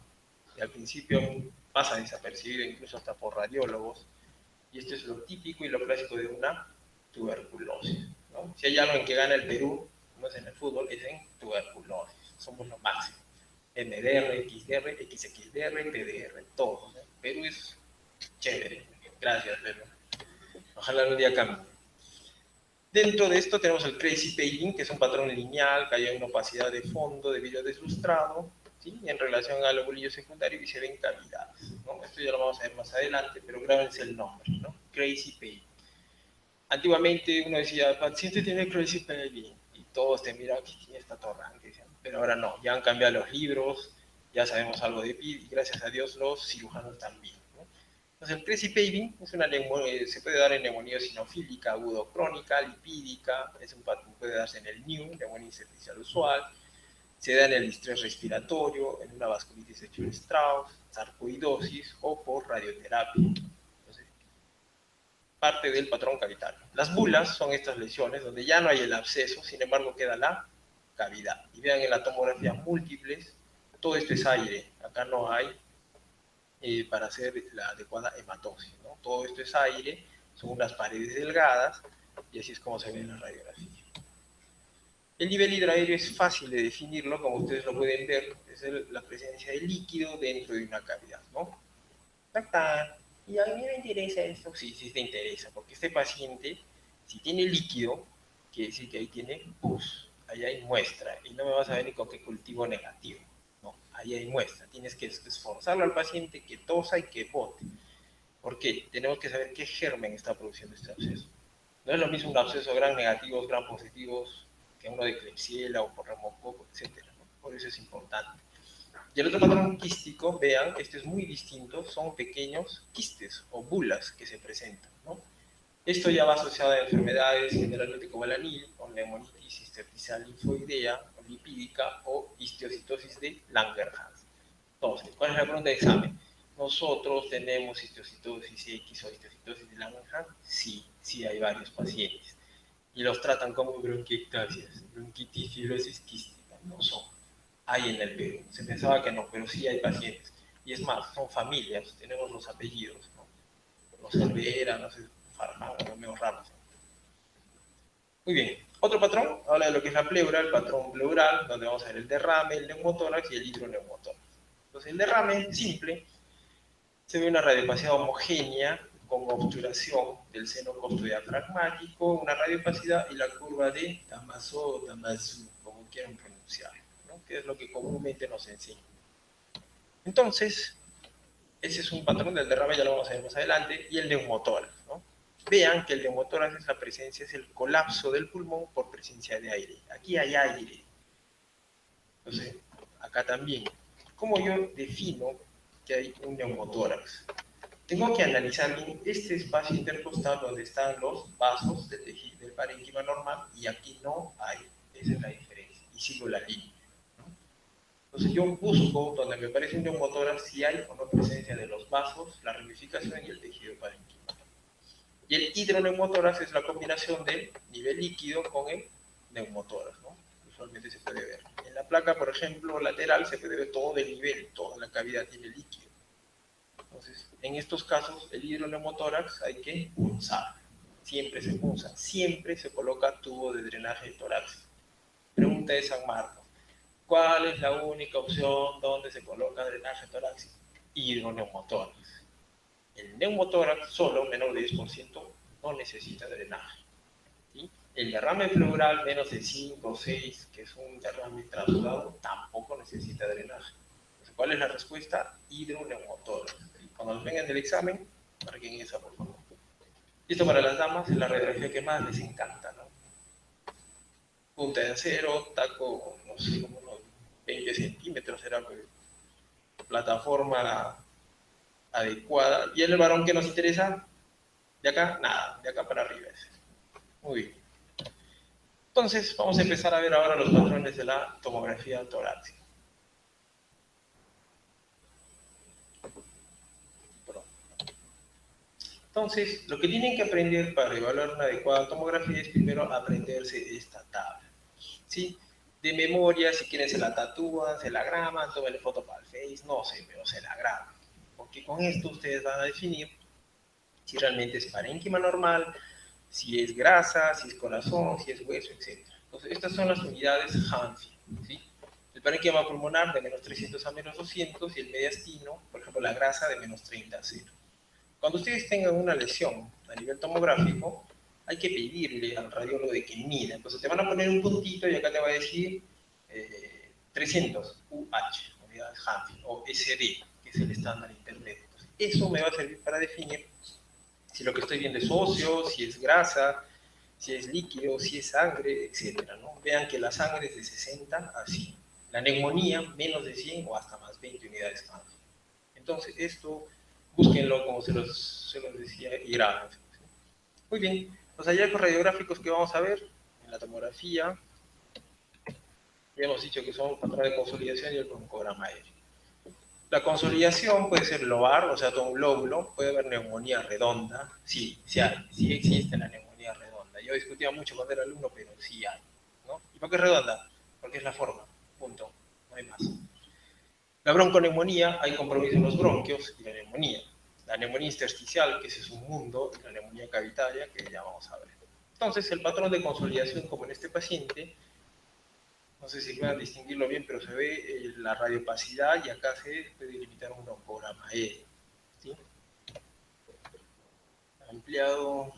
S1: que al principio pasa desapercibido incluso hasta por radiólogos, y esto es lo típico y lo clásico de una tuberculosis, ¿no? Si hay algo en que gana el Perú, no es en el fútbol, es en tuberculosis, somos lo máximo. MDR, XDR, XXDR, PDR, todo. ¿no? Perú es chévere, gracias Perú. Ojalá un día cambie. Dentro de esto tenemos el crazy paging, que es un patrón lineal, que hay una opacidad de fondo de vidrio deslustrado, ¿sí? En relación al lobulillo secundario y se ven cavidades, ¿no? Esto ya lo vamos a ver más adelante, pero grábense el nombre, ¿no? Crazy paging. Antiguamente uno decía, el paciente tiene crazy paging, y todos te miraban, ¿quién está torrante? Pero ahora no, ya han cambiado los libros, ya sabemos algo de PID y gracias a Dios los cirujanos también, ¿no? Entonces el Crazy Paving es una se puede dar en neumonía eosinofílica, agudo crónica, lipídica, puede darse en el NIU, neumonía intersticial usual, se da en el distrés respiratorio, en una vasculitis de Church-Strauss, sarcoidosis o por radioterapia. Entonces, parte del patrón cavitario. Las bulas son estas lesiones donde ya no hay el absceso, sin embargo queda la cavidad. Y vean en la tomografía múltiples, todo esto es aire, acá no hay para hacer la adecuada hematosis, ¿no? Todo esto es aire, son unas paredes delgadas y así es como se ve en la radiografía. El nivel hidroaéreo es fácil de definirlo, como ustedes lo pueden ver, es la presencia de líquido dentro de una cavidad, ¿no? ¡Tacán! Y a mí me interesa esto. Sí, sí te interesa, porque este paciente, si tiene líquido, quiere decir que ahí tiene pus, ahí hay muestra, y no me vas a ver ni con qué cultivo negativo. No, ahí hay muestra. Tienes que esforzarlo al paciente que tosa y que bote. ¿Por qué? Tenemos que saber qué germen está produciendo este absceso. No es lo mismo un absceso gran negativos, gran positivos, que uno de Klebsiella o por remococo, etc. ¿no? Por eso es importante. Y el otro patrón quístico, vean, este es muy distinto, son pequeños quistes o bulas que se presentan, ¿no? Esto ya va asociado a enfermedades generalmente como el anil, o neumonitis intersticial linfoidea, o lipídica, o histiocytosis de Langerhans. Entonces, ¿cuál es la pregunta de examen? ¿Nosotros tenemos histiocytosis X o histiocytosis de Langerhans? Sí, sí hay varios pacientes. Y los tratan como bronquiectasias, bronquitis fibrosis quística, no son. Hay en el Perú. Se pensaba que no, pero sí hay pacientes. Y es más, son familias, tenemos los apellidos, ¿no? Los Cervera, no sé, Farfán, no medio raros. Muy bien. Otro patrón habla de lo que es la pleura, el patrón pleural, donde vamos a ver el derrame, el neumotórax y el hidroneumotórax. Entonces, el derrame simple se ve una radiopacidad homogénea con obturación del seno costodiafragmático, una radiopacidad y la curva de Tamazo o Tamazu, como quieran pronunciarlo, ¿no? Que es lo que comúnmente nos enseñan. Entonces, ese es un patrón del derrame, ya lo vamos a ver más adelante, y el neumotórax, ¿no? Vean que el neumotórax es la presencia, es el colapso del pulmón por presencia de aire. Aquí hay aire. Entonces, acá también. ¿Cómo yo defino que hay un neumotórax? Tengo que analizar bien este espacio intercostal donde están los vasos del tejido del parénquima normal y aquí no hay. Esa es la diferencia. Y sigo la línea. Entonces yo busco donde me parece un neumotórax si hay o no presencia de los vasos, la ramificación y el tejido parénquima. Y el hidroneumotórax es la combinación del nivel líquido con el neumotórax, ¿no? Usualmente se puede ver. En la placa, por ejemplo, lateral se puede ver todo el nivel, toda la cavidad tiene líquido. Entonces, en estos casos, el hidroneumotórax hay que punzar. Siempre se punza, siempre se coloca tubo de drenaje torácico. Pregunta de San Marcos. ¿Cuál es la única opción donde se coloca drenaje torácico? Hidroneumotórax. El neumotórax solo, menor de 10%, no necesita drenaje. ¿Sí? El derrame pleural, menos de 5 o 6, que es un derrame trasudado, tampoco necesita drenaje. Entonces, ¿cuál es la respuesta? Hidroneumotórax. Cuando nos vengan del examen, marquen esa, por favor. Esto para las damas es la radiografía que más les encanta, ¿no? Punta de acero, taco, no sé, como unos 20 centímetros era plataforma adecuada. ¿Y el varón que nos interesa? De acá, nada, de acá para arriba. Muy bien. Entonces, vamos a empezar a ver ahora los patrones de la tomografía torácica. Entonces, lo que tienen que aprender para evaluar una adecuada tomografía es primero aprenderse esta tabla. ¿Sí? De memoria, si quieren se la tatúan, se la graban, tomen foto para el Face, no sé, pero se la graban. Porque con esto ustedes van a definir si realmente es parénquima normal, si es grasa, si es corazón, si es hueso, etc. Entonces, estas son las unidades Hanfi, ¿sí? El parénquima pulmonar de menos 300 a menos 200 y el mediastino, por ejemplo, la grasa de menos 30 a 0. Cuando ustedes tengan una lesión a nivel tomográfico, hay que pedirle al radiólogo de que mida. Entonces te van a poner un puntito y acá te va a decir 300 UH, unidades Hanfi, o SD, que es el estándar intermedio. Entonces, eso me va a servir para definir si lo que estoy viendo es óseo, si es grasa, si es líquido, si es sangre, etc. ¿no? Vean que la sangre es de 60 a 100, La neumonía, menos de 100 o hasta más 20 unidades cada vez. Entonces, esto, búsquenlo como se los decía y grábense. Muy bien, los hallazgos radiográficos que vamos a ver en la tomografía, ya hemos dicho que son patrones de consolidación y el broncograma aéreo. La consolidación puede ser lobar, o sea, todo un lóbulo, puede haber neumonía redonda, sí, sí hay, sí existe la neumonía redonda. Yo discutía mucho cuando era alumno, pero sí hay, ¿no? ¿Y por qué es redonda? Porque es la forma, punto, no hay más. La bronconeumonía, hay compromiso en los bronquios y la neumonía. La neumonía intersticial, que ese es un mundo, y la neumonía cavitaria, que ya vamos a ver. Entonces, el patrón de consolidación, como en este paciente, no sé si puedan distinguirlo bien, pero se ve la radiopacidad y acá se puede delimitar un broncograma aéreo. ¿Sí? Ampliado,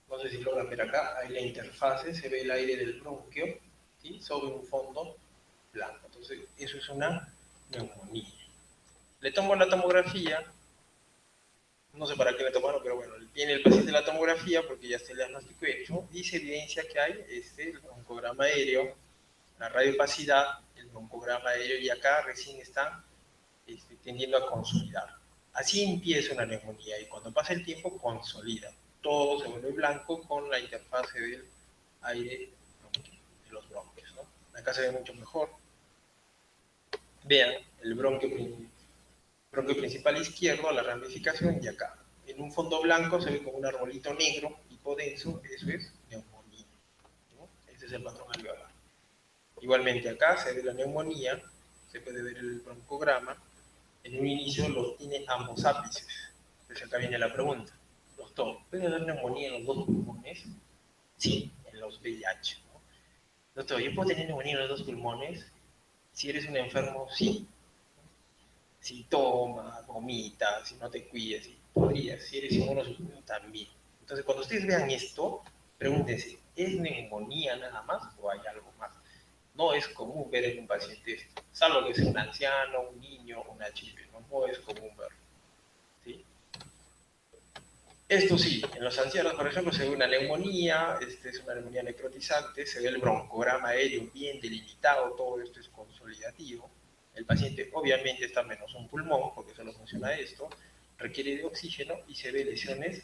S1: no sé si logran ver acá, hay la interfase, se ve el aire del bronquio, ¿sí? Sobre un fondo blanco. Entonces, eso es una neumonía. Le tomo la tomografía, no sé para qué le tomaron, pero bueno, tiene el paciente la tomografía porque ya está el diagnóstico hecho y se evidencia que hay el broncograma aéreo, la radiopacidad, el broncograma aéreo y acá recién está tendiendo a consolidar. Así empieza una neumonía y cuando pasa el tiempo consolida. Todo se vuelve blanco con la interfase del aire de los bronquios, ¿no? Acá se ve mucho mejor. Vean el bronquio principal izquierdo, la ramificación y acá. En un fondo blanco se ve como un arbolito negro, hipodenso, eso es neumonía, ¿no? Ese es el patrón alveolar. Igualmente acá se ve la neumonía, se puede ver el broncograma. En un inicio los tiene ambos ápices. Entonces acá viene la pregunta. Doctor, ¿puede haber neumonía en los dos pulmones? Sí, en los VIH. ¿No? Doctor, ¿yo puedo tener neumonía en los dos pulmones? Si eres un enfermo, sí. Si tomas, vomitas, si no te cuidas, si podrías. Si eres inmunosuprimido, también. Entonces, cuando ustedes vean esto, pregúntense, ¿es neumonía nada más o hay algo más? No es común ver en un paciente esto, salvo que sea un anciano, un niño, una chica, no es común verlo. ¿Sí? Esto sí, en los ancianos, por ejemplo, se ve una neumonía, es una neumonía necrotizante, se ve el broncograma aéreo bien delimitado, todo esto es consolidativo. El paciente obviamente está menos un pulmón, porque solo funciona esto, requiere de oxígeno y se ve lesiones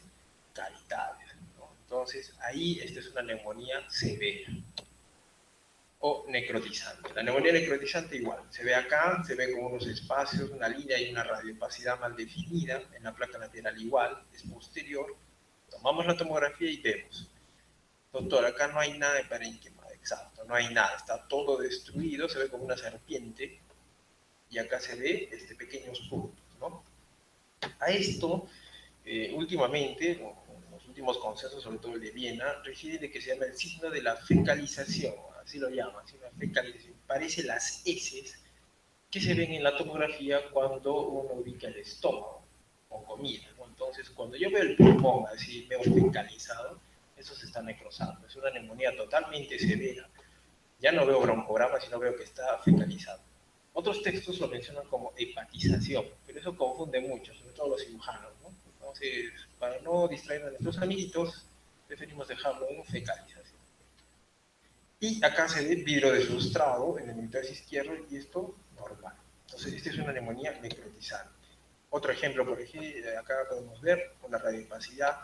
S1: caritales, ¿no? Entonces, ahí esta es una neumonía severa o necrotizante. La neumonía necrotizante igual, se ve acá, se ve con unos espacios, una línea y una radiopacidad mal definida, en la placa lateral igual, es posterior. Tomamos la tomografía y vemos, doctor, acá no hay nada de parénquima, exacto, no hay nada, está todo destruido, se ve como una serpiente, y acá se ve pequeños puntos, ¿no? A esto, últimamente, los últimos consensos, sobre todo el de Viena, refiere de que se llama el signo de la fecalización, así lo llaman, signo de fecalización. Parece las heces que se ven en la tomografía cuando uno ubica el estómago o comida, ¿no? Entonces, cuando yo veo el pulmón así, veo fecalizado, eso se está necrosando, es una neumonía totalmente severa. Ya no veo broncograma, sino veo que está fecalizado. Otros textos lo mencionan como hepatización, pero eso confunde mucho, sobre todo los cirujanos, ¿no? Entonces, para no distraer a nuestros amiguitos, preferimos dejarlo en fecalización. Y acá se ve vidrio de sustrado en el mitosis izquierdo y esto normal. Entonces, esta es una neumonía necrotizante. Otro ejemplo, por ejemplo, acá podemos ver con la radiopacidad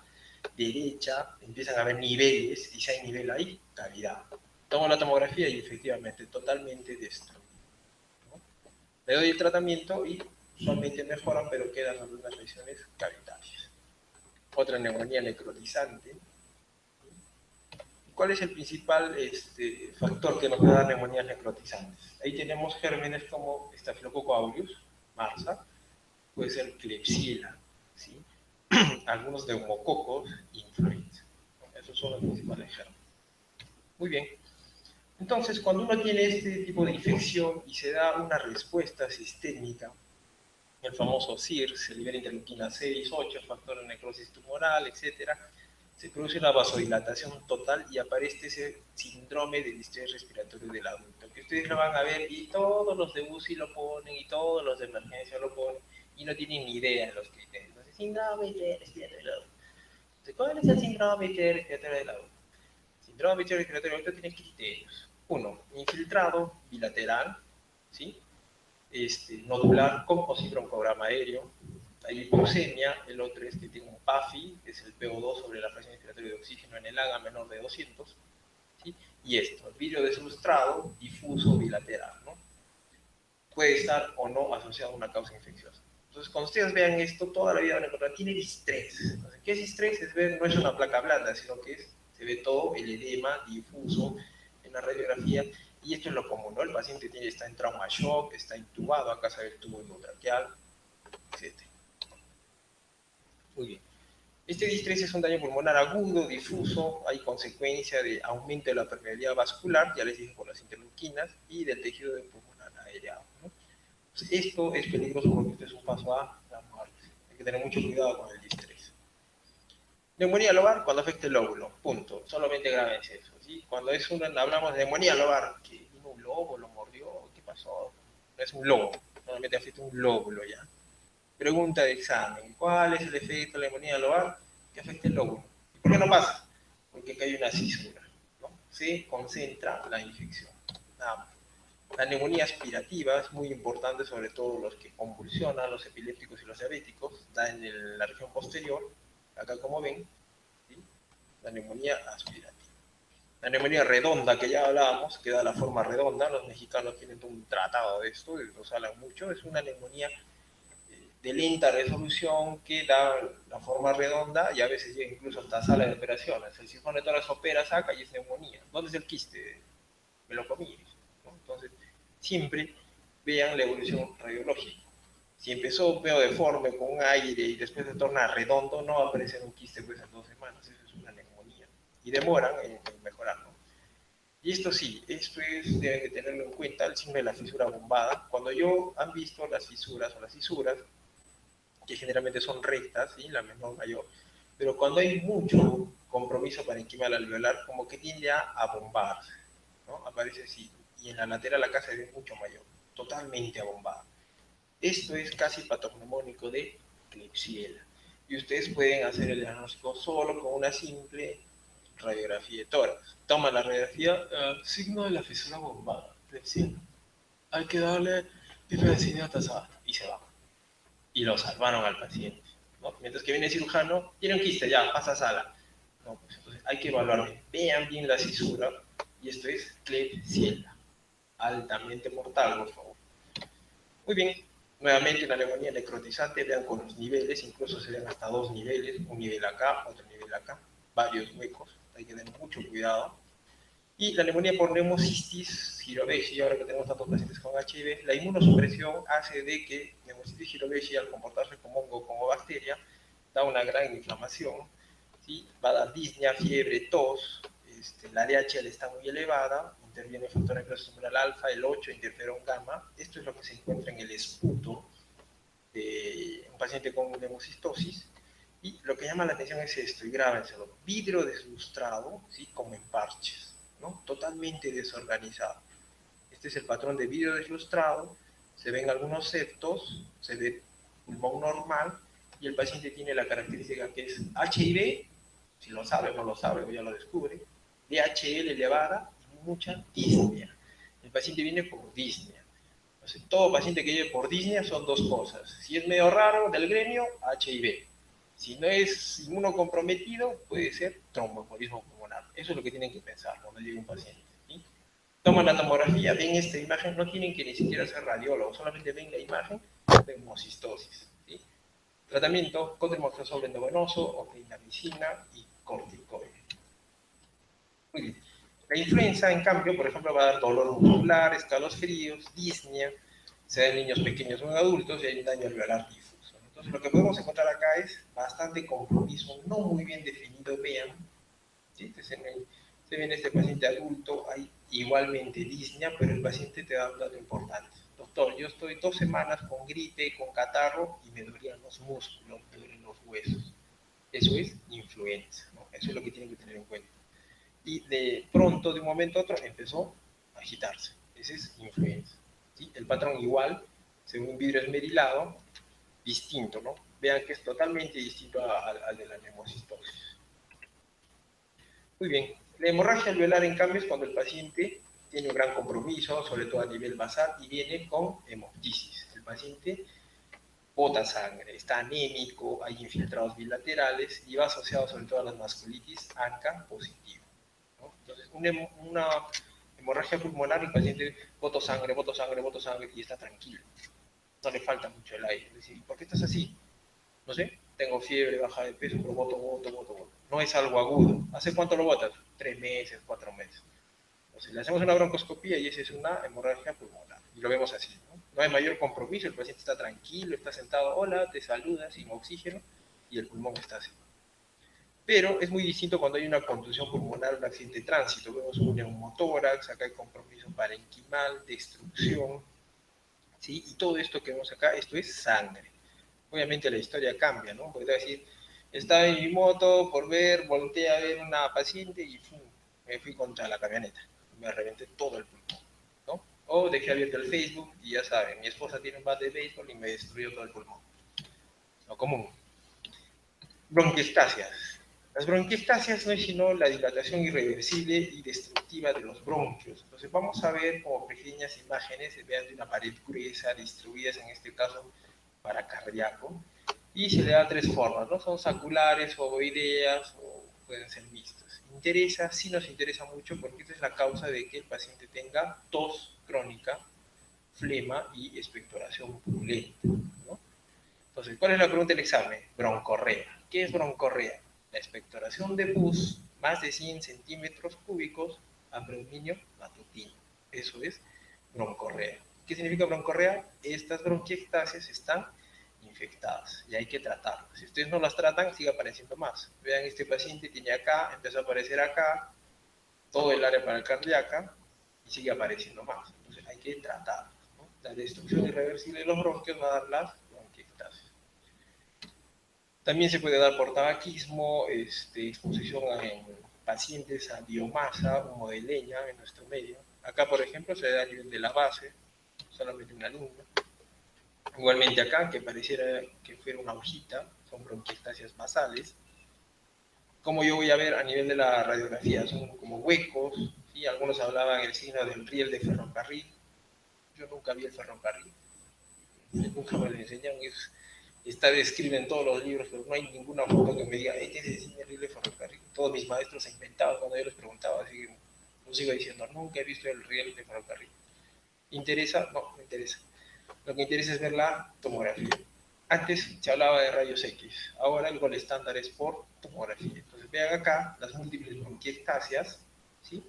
S1: derecha, empiezan a haber niveles, y si hay nivel ahí, cavidad. Tomo la tomografía y efectivamente totalmente destruido, ¿no? Le doy el tratamiento y usualmente mejoran, pero quedan algunas lesiones cavitarias. Otra neumonía necrotizante. ¿Cuál es el principal factor que nos puede dar neumonías necrotizantes? Ahí tenemos gérmenes como Staphylococcus aureus, MARSA, puede ser Klebsiella, ¿sí? Algunos neumococos, influenza. Esos son los principales gérmenes. Muy bien. Entonces, cuando uno tiene este tipo de infección y se da una respuesta sistémica, el famoso SIR, se libera interleuquina 6, 8, factor de necrosis tumoral, etc., se produce una vasodilatación total y aparece ese síndrome del distrés respiratorio del adulto, que ustedes lo van a ver y todos los de UCI lo ponen y todos los de emergencia lo ponen y no tienen ni idea de los criterios. Entonces, síndrome respiratorio del adulto. Entonces, ¿cuál es el síndrome respiratorio del adulto? El síndrome respiratorio del adulto tiene criterios. Uno, infiltrado bilateral, ¿sí? Nodular con o sin broncograma aéreo. Hay hipoxemia, el otro es que tiene un PAFI, que es el PO2 sobre la presión inspiratoria de oxígeno en el AGA menor de 200, ¿sí? Y esto, el vidrio deslustrado, difuso, bilateral, ¿no? Puede estar o no asociado a una causa infecciosa. Entonces, cuando ustedes vean esto, toda la vida van a encontrar, tiene distrés. Entonces, ¿qué es distrés? Es ver, no es una placa blanda, sino que se ve todo el edema difuso en la radiografía, y esto es lo común, ¿no? El paciente está en trauma shock, está intubado, acá se ve el tubo endotraqueal, etc. Muy bien. Este distrés es un daño pulmonar agudo, difuso, hay consecuencia de aumento de la permeabilidad vascular, ya les dije por las interleuquinas, y del tejido de pulmonar aereado, ¿no? Pues esto es peligroso porque esto es un paso a la muerte. Hay que tener mucho cuidado con el distrés. Neumonía lobar cuando afecta el lóbulo, punto. Solamente grábense eso, ¿sí? Cuando hablamos de neumonía lobar, que vino un lobo, lo mordió, ¿qué pasó? No es un lobo, solamente afecta un lóbulo ya. Pregunta de examen, ¿cuál es el efecto de la neumonía lobar? Que afecta el lóbulo. ¿Y por qué no pasa? Porque acá hay una cisura, ¿no? Se concentra la infección. Nada más. La neumonía aspirativa es muy importante, sobre todo los que convulsionan, los epilépticos y los diabéticos, da en la región posterior, acá como ven, ¿sí? La neumonía aspirativa. La neumonía redonda, que ya hablábamos, que da la forma redonda, los mexicanos tienen un tratado de esto, los hablan mucho, es una neumonía de lenta resolución que da la forma redonda y a veces llega incluso hasta sala de operaciones. El cirujano de toras opera, saca y es neumonía. ¿Dónde es el quiste? Me lo comí, ¿no? Entonces, siempre vean la evolución radiológica. Si empezó veo deforme con un aire y después se torna redondo, no va a aparecer un quiste pues en 2 semanas, eso es una neumonía. Y demoran en mejorar, ¿no? Y esto sí, deben de tenerlo en cuenta, el signo de la fisura bombada. Cuando han visto las fisuras o las fisuras, que generalmente son rectas, ¿sí? La menor mayor, pero cuando hay mucho compromiso parenquimal alveolar, como que tiende a bombarse, ¿no? Aparece así, y en la lateral acá se ve mucho mayor, totalmente abombada. Esto es casi patognomónico de Klebsiella. Y ustedes pueden hacer el diagnóstico solo con una simple radiografía de tórax. Toma la radiografía, signo de la fisura bombada, Klebsiella. Hay que darle pifedicina tasada y se va. Y lo salvaron al paciente, ¿no? Mientras que viene el cirujano, tiene un quiste, ya, pasa a sala. No, pues entonces hay que evaluar bien. Vean bien la cisura, y esto es Klebsiella, altamente mortal, por favor. Muy bien, nuevamente una neumonía necrotizante, vean con los niveles, incluso se ven hasta 2 niveles, un nivel acá, otro nivel acá, varios huecos, hay que tener mucho cuidado. Y la neumonía por neumocistis girovesi, ahora que tenemos tantos pacientes con HIV, la inmunosupresión hace de que neumocistis girovesi, al comportarse como hongo, como bacteria, da una gran inflamación, ¿sí? Va a dar disnea, fiebre, tos, la DHL está muy elevada, interviene el factor necrosis alfa, el 8, interferón gamma. Esto es lo que se encuentra en el esputo de un paciente con neumocistosis. Y lo que llama la atención es esto, y grábenselo, vidrio deslustrado, ¿sí? Como en parches, ¿no? Totalmente desorganizado. Este es el patrón de vidrio deslustrado, se ven algunos septos, se ve pulmón normal, y el paciente tiene la característica que es HIV, si lo sabe o no lo sabe, o ya lo descubre, DHL elevada y mucha disnea. El paciente viene por disnea. Entonces, todo paciente que lleve por disnea son dos cosas. Si es medio raro del gremio, HIV. Si no es inmunocomprometido, puede ser tromboembolismo pulmonar. Eso es lo que tienen que pensar cuando llegue un paciente, ¿sí? Toman la tomografía, ven esta imagen, no tienen que ni siquiera ser radiólogos, solamente ven la imagen de hemocistosis, ¿sí? Tratamiento con trimoxazol endovenoso, ofeinamicina y corticoide. Muy bien. La influenza, en cambio, por ejemplo, va a dar dolor muscular, escalofríos, disnea, se da en niños pequeños o en adultos y hay un daño alveolar difuso. Entonces, lo que podemos encontrar acá es bastante compromiso, no muy bien definido, vean, ¿sí? Entonces, se ve en este paciente adulto, hay igualmente disnea, pero el paciente te da un dato importante. Doctor, yo estoy 2 semanas con gripe, con catarro y me dolían los músculos, me duelen los huesos. Eso es influenza, ¿no? Eso es lo que tienen que tener en cuenta. Y de pronto, de un momento a otro, empezó a agitarse. Ese es influenza, ¿sí? El patrón igual, según un vidrio esmerilado, distinto, ¿no? Vean que es totalmente distinto al de la neumocistosis. Muy bien, la hemorragia alveolar, en cambio, es cuando el paciente tiene un gran compromiso, sobre todo a nivel basal, y viene con hemoptisis. El paciente bota sangre, está anémico, hay infiltrados bilaterales y va asociado sobre todo a la vasculitis ANCA positiva, ¿no? Entonces, una hemorragia pulmonar, el paciente bota sangre, bota sangre, bota sangre y está tranquilo. No le falta mucho el aire. Es decir, ¿por qué estás así? No sé, tengo fiebre, baja de peso, pero voto. No es algo agudo. ¿Hace cuánto lo botas? 3 meses, 4 meses. Entonces, le hacemos una broncoscopía y esa es una hemorragia pulmonar. Y lo vemos así, ¿no? No hay mayor compromiso, el paciente está tranquilo, está sentado, hola, te saluda, sin oxígeno, y el pulmón está así. Pero es muy distinto cuando hay una contusión pulmonar, un accidente de tránsito. Vemos un neumotórax, acá hay compromiso parenquimal, destrucción, ¿sí? Y todo esto que vemos acá, esto es sangre. Obviamente la historia cambia, ¿no? Porque decir, estaba en mi moto por ver, volteé a ver una paciente y ¡fum! Me fui contra la camioneta. Me reventé todo el pulmón, ¿no? O dejé abierto el Facebook y ya saben, mi esposa tiene un bat de béisbol y me destruyó todo el pulmón. Lo común. Bronquiectasias. Las bronquiectasias no es sino la dilatación irreversible y destructiva de los bronquios. Entonces vamos a ver como pequeñas imágenes, vean de una pared gruesa, distribuidas en este caso para cardíaco, y se le da tres formas, ¿no? Son saculares, ovoideas o pueden ser mixtas. Interesa, sí nos interesa mucho porque esta es la causa de que el paciente tenga tos crónica, flema y expectoración purulenta, ¿no? Entonces, ¿cuál es la pregunta del examen? Broncorrea. ¿Qué es broncorrea? La expectoración de pus más de 100 centímetros cúbicos a predominio matutino. Eso es broncorrea. ¿Qué significa broncorrea? Estas bronquiectasias están infectadas y hay que tratarlas. Si ustedes no las tratan, sigue apareciendo más. Vean, este paciente tiene acá, empezó a aparecer acá, todo el área paracardíaca y sigue apareciendo más. Entonces hay que tratarlas, ¿no? La destrucción irreversible de los bronquios va a dar las bronquiectasias. También se puede dar por tabaquismo, exposición en pacientes a biomasa, humo de leña en nuestro medio. Acá, por ejemplo, se da a nivel de la base, solamente una línea. Igualmente acá, que pareciera que fuera una hojita, son bronquiectasias basales. Como yo voy a ver a nivel de la radiografía, son como huecos, ¿sí? Algunos hablaban el signo del riel de ferrocarril. Yo nunca vi el ferrocarril, nunca me lo enseñaron. Está descrito en todos los libros, pero no hay ninguna foto que me diga, este es el signo del riel de ferrocarril. Todos mis maestros se inventaban cuando yo les preguntaba, así que lo sigo diciendo, nunca he visto el riel de ferrocarril. ¿Interesa? No, me interesa. Lo que interesa es ver la tomografía. Antes se hablaba de rayos X, ahora el gol estándar es por tomografía. Entonces vean acá las múltiples bronquiectasias, ¿sí?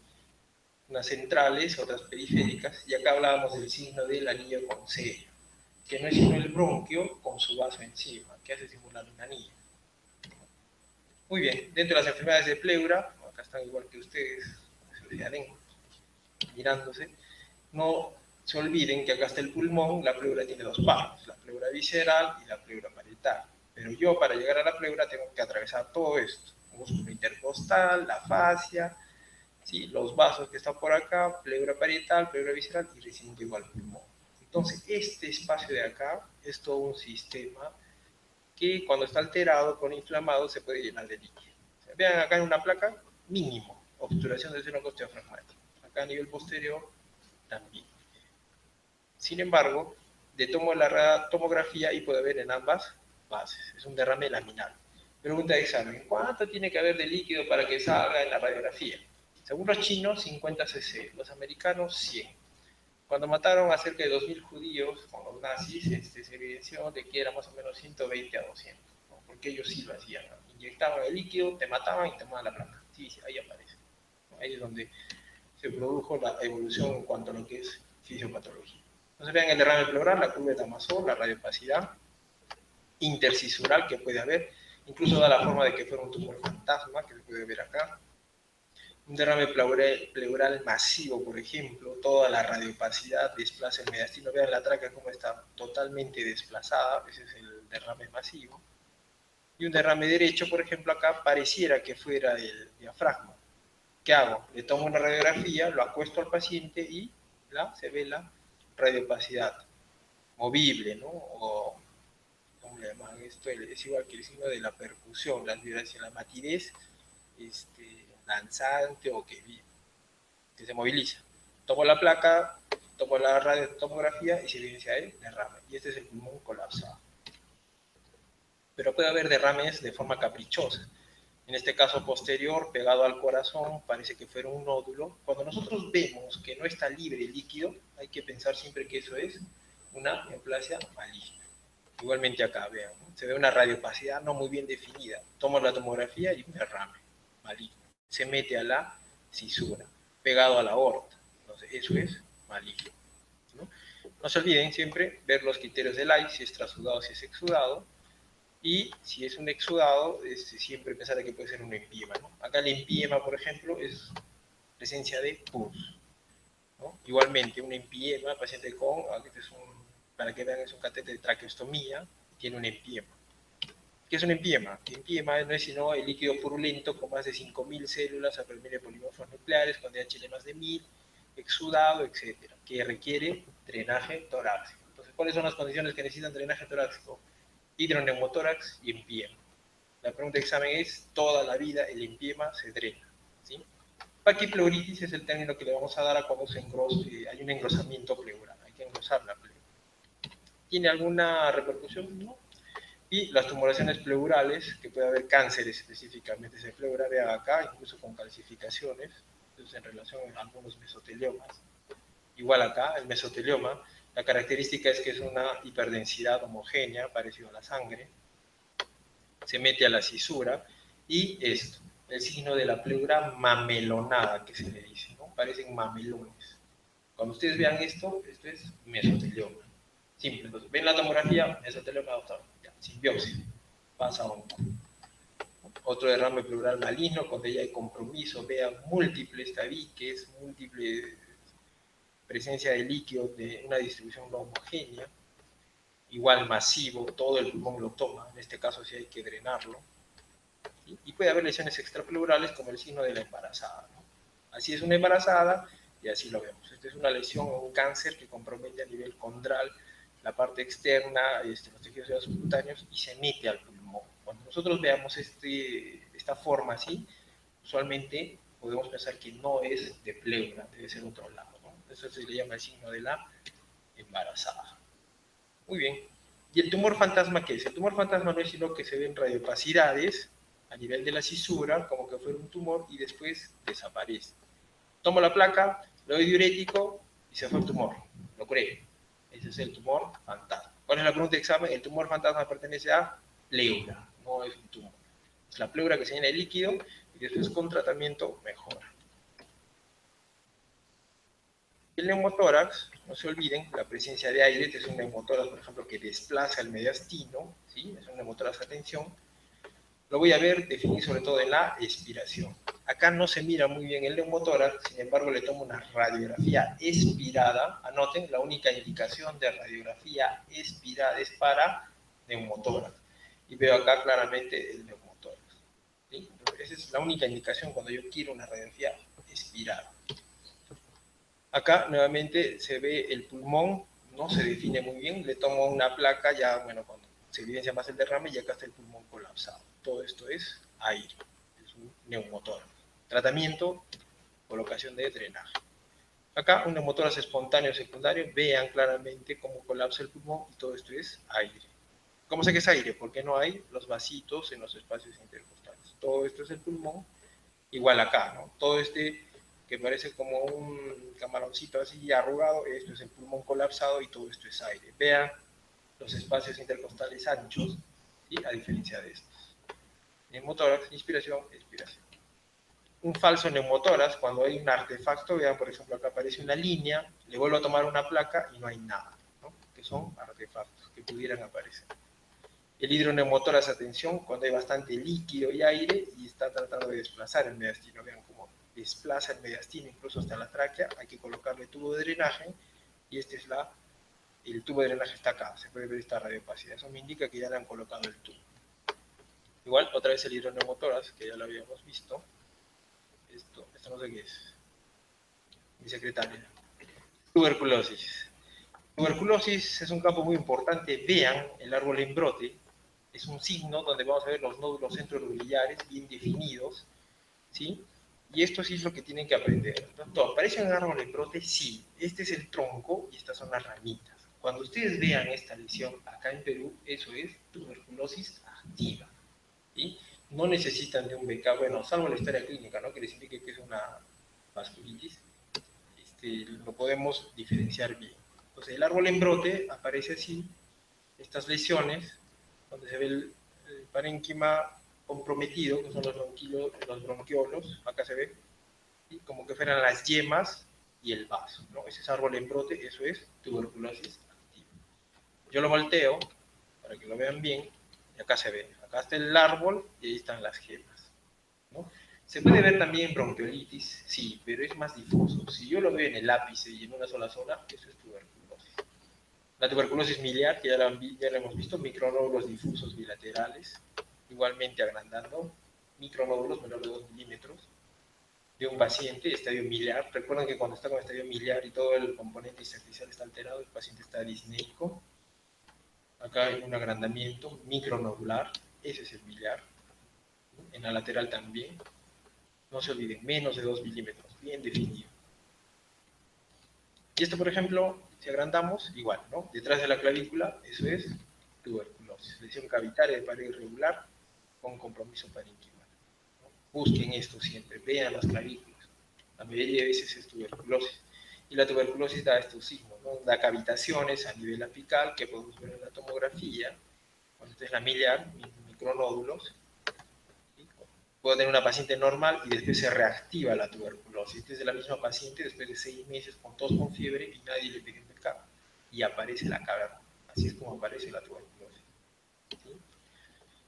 S1: Unas centrales, otras periféricas, y acá hablábamos del signo del anillo con sello, que no es sino el bronquio con su vaso encima, que hace simular un anillo. Muy bien, dentro de las enfermedades de pleura, acá están igual que ustedes, mirándose, no se olviden que acá está el pulmón, la pleura tiene dos partes, la pleura visceral y la pleura parietal. Pero yo para llegar a la pleura tengo que atravesar todo esto, músculo intercostal, la fascia, ¿sí? Los vasos que están por acá, pleura parietal, pleura visceral y recién llego al pulmón. Entonces, este espacio de acá es todo un sistema que cuando está alterado, con inflamado, se puede llenar de líquido. O sea, vean acá en una placa, mínimo, obturación del seno costeofragmático. Acá a nivel posterior, también. Sin embargo, le tomo la tomografía y puede haber en ambas bases. Es un derrame laminar. Pregunta de examen, ¿cuánto tiene que haber de líquido para que salga en la radiografía? Según los chinos, 50 cc, los americanos 100. Cuando mataron a cerca de 2.000 judíos con los nazis, se evidenció de que era más o menos 120 a 200, ¿no? Porque ellos sí lo hacían, ¿no? Inyectaban el líquido, te mataban y tomaban la placa. Sí, sí, ahí aparece. Ahí es donde se produjo la evolución en cuanto a lo que es fisiopatología. Entonces vean el derrame pleural, la curva de Damasor, la radiopacidad intercisural que puede haber, incluso da la forma de que fuera un tumor fantasma, que se puede ver acá. Un derrame pleural masivo, por ejemplo, toda la radiopacidad desplaza el mediastino. Vean la tráquea cómo está totalmente desplazada, ese es el derrame masivo. Y un derrame derecho, por ejemplo, acá pareciera que fuera el diafragma. ¿Qué hago? Le tomo una radiografía, lo acuesto al paciente y se ve la radiopacidad movible, ¿no? O, ¿cómo le llaman esto? Es igual que el signo de la percusión, la matidez danzante o que se moviliza. Tomo la placa, tomo la radiotomografía y se evidencia el derrame. Y este es el pulmón colapsado. Pero puede haber derrames de forma caprichosa. En este caso posterior, pegado al corazón, parece que fuera un nódulo. Cuando nosotros vemos que no está libre el líquido, hay que pensar siempre que eso es una neoplasia maligna. Igualmente acá, vean, ¿no? Se ve una radiopacidad no muy bien definida. Tomo la tomografía y un derrame maligno. Se mete a la cisura, pegado a la aorta. Entonces, eso es maligno, ¿no? No se olviden siempre ver los criterios del AI, si es trasudado, si es exudado. Y si es un exudado, siempre pensar que puede ser un empiema, ¿no? Acá el empiema, por ejemplo, es presencia de pus, ¿no? Igualmente, un empiema, paciente con, este es para que vean, es un catéter de traqueostomía, tiene un empiema. ¿Qué es un empiema? Empiema no es sino el líquido purulento con más de 5.000 células, apermine polimorfos nucleares, con DHL más de 1.000, exudado, etcétera, que requiere drenaje torácico. Entonces, ¿cuáles son las condiciones que necesitan drenaje torácico? Hidroneumotórax y empiema. La pregunta de examen es, toda la vida el empiema se drena, ¿sí? Paquipleuritis es el término que le vamos a dar a cuando hay un engrosamiento pleural, hay que engrosar la pleura. ¿Tiene alguna repercusión? No. Y las tumoraciones pleurales, que puede haber cánceres específicamente de pleura, vean acá, incluso con calcificaciones, entonces en relación a algunos mesoteliomas. Igual acá, el mesotelioma, la característica es que es una hiperdensidad homogénea, parecido a la sangre, se mete a la cisura, y esto, el signo de la pleura mamelonada, que se le dice, ¿no? Parecen mamelones. Cuando ustedes vean esto es mesotelioma. Simple, entonces, ven la tomografía, mesotelioma adoptado, sin biopsia, pasa a onco. Otro derrame pleural maligno, cuando ya hay compromiso, vean múltiples tabiques, múltiples presencia de líquido de una distribución no homogénea, igual masivo, todo el pulmón lo toma, en este caso sí hay que drenarlo, ¿sí? Y puede haber lesiones extrapleurales como el signo de la embarazada, ¿no? Así es una embarazada y así lo vemos. Esta es una lesión o un cáncer que compromete a nivel condral la parte externa, los tejidos subcutáneos y se mete al pulmón. Cuando nosotros veamos esta forma así, usualmente podemos pensar que no es de pleura, debe ser otro lado, ¿no? Eso se le llama el signo de la embarazada. Muy bien. ¿Y el tumor fantasma qué es? El tumor fantasma no es sino que se ven radiopacidades a nivel de la cisura, como que fuera un tumor, y después desaparece. Tomo la placa, le doy diurético y se fue el tumor. Lo curé. Ese es el tumor fantasma. ¿Cuál es la pregunta de examen? El tumor fantasma pertenece a pleura, no es un tumor. Es la pleura que se llena de líquido y después con tratamiento mejora. El neumotórax, no se olviden, la presencia de aire, este es un neumotórax, por ejemplo, que desplaza el mediastino, ¿sí? Es un neumotórax a tensión. Lo voy a definir sobre todo en la expiración. Acá no se mira muy bien el neumotórax, sin embargo le tomo una radiografía expirada. Anoten, la única indicación de radiografía expirada es para neumotórax. Y veo acá claramente el neumotórax, ¿sí? Esa es la única indicación cuando yo quiero una radiografía expirada. Acá nuevamente se ve el pulmón, no se define muy bien, le tomo una placa, ya, bueno, cuando se evidencia más el derrame, y acá está el pulmón colapsado. Todo esto es aire, es un neumotórax. Tratamiento, colocación de drenaje. Acá un neumotórax espontáneo secundario, vean claramente cómo colapsa el pulmón, y todo esto es aire. ¿Cómo sé que es aire? Porque no hay los vasitos en los espacios intercostales. Todo esto es el pulmón, igual acá, ¿no? Todo que parece como un camaroncito así arrugado, esto es el pulmón colapsado y todo esto es aire. Vean los espacios intercostales anchos, ¿sí? A diferencia de estos. Neumotórax, inspiración, expiración. Un falso neumotórax, cuando hay un artefacto, vean, por ejemplo, acá aparece una línea, le vuelvo a tomar una placa y no hay nada, ¿no? Que son artefactos que pudieran aparecer. El hidroneumotórax, atención, cuando hay bastante líquido y aire y está tratando de desplazar el mediastino, vean cómo desplaza el mediastino incluso hasta la tráquea, hay que colocarle tubo de drenaje, y este es el tubo de drenaje está acá, se puede ver esta radiopacidad, eso me indica que ya le han colocado el tubo. Igual, otra vez el hidroneumotórax, que ya lo habíamos visto, esto no sé qué es, mi secretaria. Tuberculosis. Tuberculosis es un campo muy importante, vean el árbol en brote, es un signo donde vamos a ver los nódulos centronucleares bien definidos, ¿sí? Y esto sí es lo que tienen que aprender. Doctor, ¿parece un árbol en brote? Sí, este es el tronco y estas son las ramitas. Cuando ustedes vean esta lesión acá en Perú, eso es tuberculosis activa. ¿Sí? No necesitan de un BK, bueno, salvo la historia clínica, ¿no? Que les indique que es una vasculitis, lo podemos diferenciar bien. Entonces, el árbol en brote aparece así, estas lesiones, donde se ve el parénquima comprometido, que son los bronquiolos, acá se ve, ¿sí? Como que fueran las yemas y el vaso, ¿no? Ese es árbol en brote, eso es tuberculosis activa. Yo lo volteo para que lo vean bien, y acá se ve, acá está el árbol y ahí están las yemas, ¿no? Se puede ver también bronquiolitis, sí, pero es más difuso. Si yo lo veo en el ápice y en una sola zona, eso es tuberculosis. La tuberculosis miliar, que ya la hemos visto, micronódulos difusos bilaterales, igualmente agrandando, micronódulos menor de 2 milímetros, de un paciente, estadio miliar. Recuerden que cuando está con estadio miliar y todo el componente intersticial está alterado, el paciente está disneico. Acá hay un agrandamiento micronodular, ese es el miliar. En la lateral también. No se olviden, menos de 2 milímetros, bien definido. Y esto, por ejemplo, si agrandamos, igual, ¿no? Detrás de la clavícula, eso es tuberculosis. Lesión cavitaria de pared irregular con compromiso parenquimal, ¿no? Busquen esto siempre, vean las clavículas. La mayoría de veces es tuberculosis. Y la tuberculosis da estos signos, ¿no? Da cavitaciones a nivel apical, que podemos ver en la tomografía. Cuando esta es la miliar, micronódulos. Puedo tener una paciente normal y después se reactiva la tuberculosis. Esta es de la misma paciente después de 6 meses con tos, con fiebre y nadie le pide PK. Y aparece la caverna. Así es como aparece la tuberculosis. ¿Sí?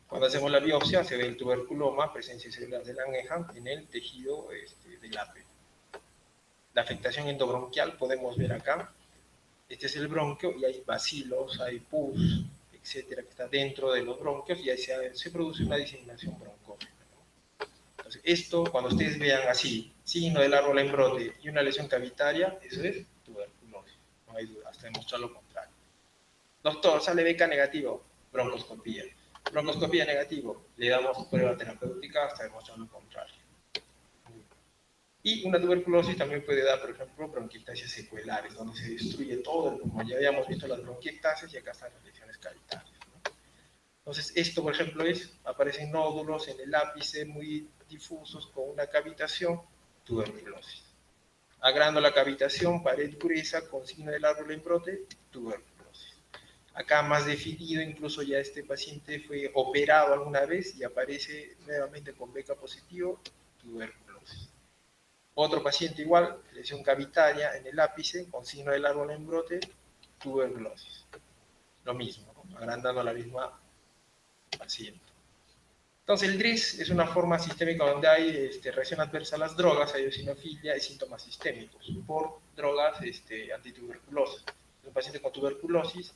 S1: Cuando hacemos la biopsia se ve el tuberculoma, presencia de células de Langerhans en el tejido del APE. La afectación endobronquial podemos ver acá. Este es el bronquio y hay bacilos, hay pus, etcétera, que está dentro de los bronquios y ahí se produce una diseminación broncógena. Entonces, esto, cuando ustedes vean así, signo del árbol en brote y una lesión cavitaria, eso es tuberculosis. No hay duda, hasta demostrar lo contrario. Doctor, sale beca negativo, broncoscopía. Broncoscopía negativo, le damos prueba terapéutica hasta demostrar lo contrario. Y una tuberculosis también puede dar, por ejemplo, bronquiectasias secuelares, donde se destruye todo el pulmón. Ya habíamos visto las bronquiectasias y acá están las lesiones cavitarias. Entonces, esto, por ejemplo, aparecen nódulos en el ápice muy difusos con una cavitación, tuberculosis. Agrando la cavitación, pared gruesa con signo del árbol en brote, tuberculosis. Acá más definido, incluso ya este paciente fue operado alguna vez y aparece nuevamente con beca positivo, tuberculosis. Otro paciente igual, lesión cavitaria en el ápice con signo del árbol en brote, tuberculosis. Lo mismo, ¿no? Agrandando la misma paciente. Entonces, el DRIS es una forma sistémica donde hay reacción adversa a las drogas, hay eosinofilia y síntomas sistémicos por drogas antituberculosas. Un paciente con tuberculosis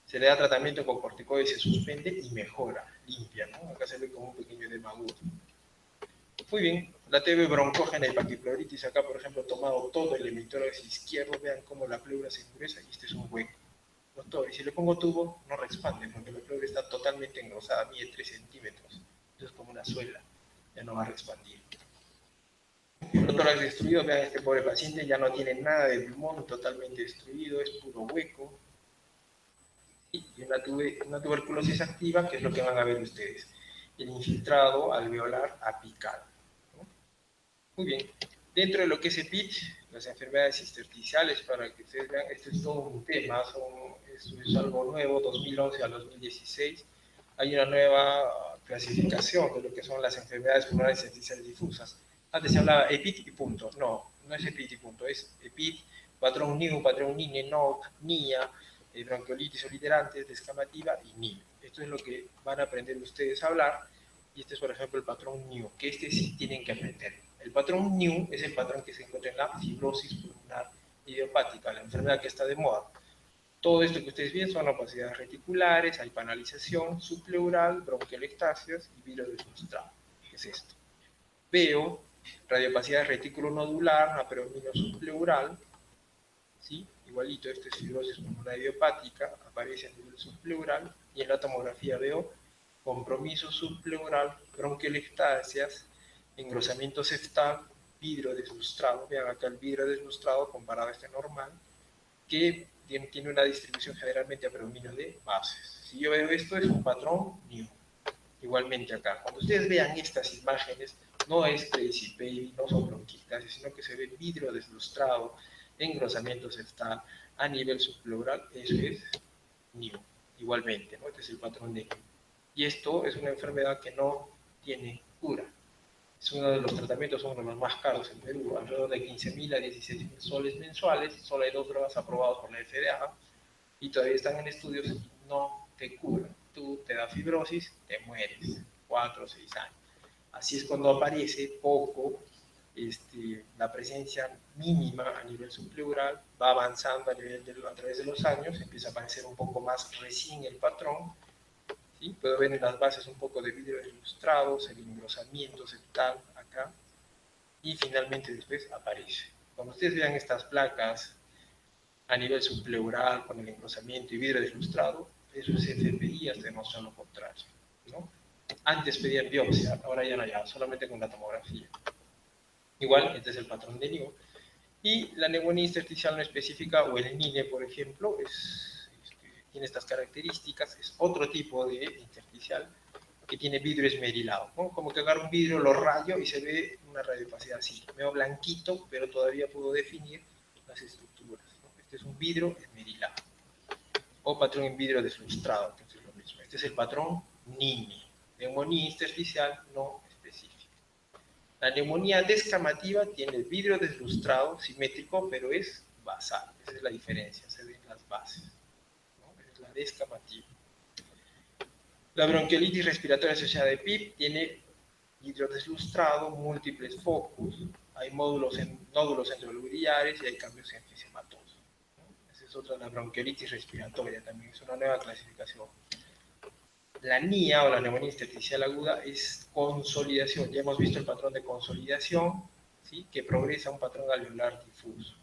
S1: se le da tratamiento con corticoides, se suspende y mejora, limpia, ¿no? Acá se ve como un pequeño edema agudo. Muy bien, la TB broncógena y paquipleuritis, acá por ejemplo tomado todo el hemitórax izquierdo, vean cómo la pleura se endurece y este es un hueco. Doctor, y si le pongo tubo, no expande porque la pleura está totalmente engrosada, mide 3 centímetros. Eso es como una suela, ya no va a expandir. El tórax destruido, vean este pobre paciente, ya no tiene nada de pulmón, totalmente destruido, es puro hueco. Y una tuberculosis activa, que es lo que van a ver ustedes. El infiltrado alveolar apical. ¿No? Muy bien. Dentro de lo que es EPIT, las enfermedades intersticiales, para que ustedes vean, este es todo un tema, es algo nuevo, 2011 al 2016. Hay una nueva clasificación de lo que son las enfermedades pulmonares intersticiales difusas. Antes se hablaba EPIT y punto. No, no es EPIT y punto, es EPIT, patrón NIU, patrón NINE, NOC, NIA, bronquiolitis obliterante, descamativa y NIU. Esto es lo que van a aprender ustedes a hablar. Y este es, por ejemplo, el patrón NIU, que este sí tienen que aprender. El patrón NIU es el patrón que se encuentra en la fibrosis pulmonar idiopática, la enfermedad que está de moda. Todo esto que ustedes ven son opacidades reticulares, hay panalización subpleural, bronquiolectasias y vilo de substrato. ¿Qué es esto? Veo radiopacidad reticulonodular, aperonino subpleural, ¿sí? Igualito, esto es fibrosis pulmonar idiopática, aparece a nivel subpleural, y en la tomografía veo compromiso subpleural, bronquiolectasias, engrosamiento septal
S2: vidrio deslustrado. Vean acá el vidrio deslustrado comparado a este normal, que tiene una distribución generalmente a predominio de bases. Si yo veo esto, es un patrón new. Igualmente acá, cuando ustedes vean estas imágenes, no es crazy baby, no son bronquitas, sino que se ve vidrio deslustrado, engrosamiento septal a nivel subpleural, eso es new. Igualmente, ¿no? Este es el patrón de new. Y esto es una enfermedad que no tiene cura. Es uno de los tratamientos, son uno de los más caros en Perú, alrededor de 15.000 a 16.000 soles mensuales. Solo hay 2 drogas aprobadas por la FDA y todavía están en estudios y no te curan. Tú te da fibrosis, te mueres, 4 o 6 años. Así es cuando aparece poco, la presencia mínima a nivel subpleural, va avanzando a través de los años, empieza a aparecer un poco más recién el patrón. ¿Sí? Puedo ver en las bases un poco de vidrio ilustrados, el engrosamiento septal acá, y finalmente después aparece. Cuando ustedes vean estas placas a nivel subpleural con el engrosamiento y vidrio ilustrado, eso es FPI hasta demostrar lo contrario, ¿no? Antes pedían biopsia, ahora ya no, ya solamente con la tomografía. Igual, este es el patrón de NIO. Y la neumonía intersticial no específica, o el NINE, por ejemplo, tiene estas características, es otro tipo de intersticial que tiene vidrio esmerilado, ¿no? Como que agarro un vidrio, lo rayo y se ve una radiopacidad así, medio blanquito, pero todavía puedo definir las estructuras, ¿no? Este es un vidrio esmerilado. O patrón en vidrio deslustrado, entonces lo mismo. Este es el patrón NINE, neumonía intersticial no específica. La neumonía descamativa tiene vidrio deslustrado, simétrico, pero es basal. Esa es la diferencia, se ven las bases, ¿no? Esa es la descamativa. La bronquiolitis respiratoria asociada de PIP tiene vidrio deslustrado, múltiples focos, hay nódulos enterolubulares y hay cambios enfisematosos, ¿no? Esa es otra, la bronquiolitis respiratoria, también es una nueva clasificación. La NIA o la neumonía intersticial aguda es consolidación. Ya hemos visto el patrón de consolidación, ¿sí? Que progresa a un patrón alveolar difuso.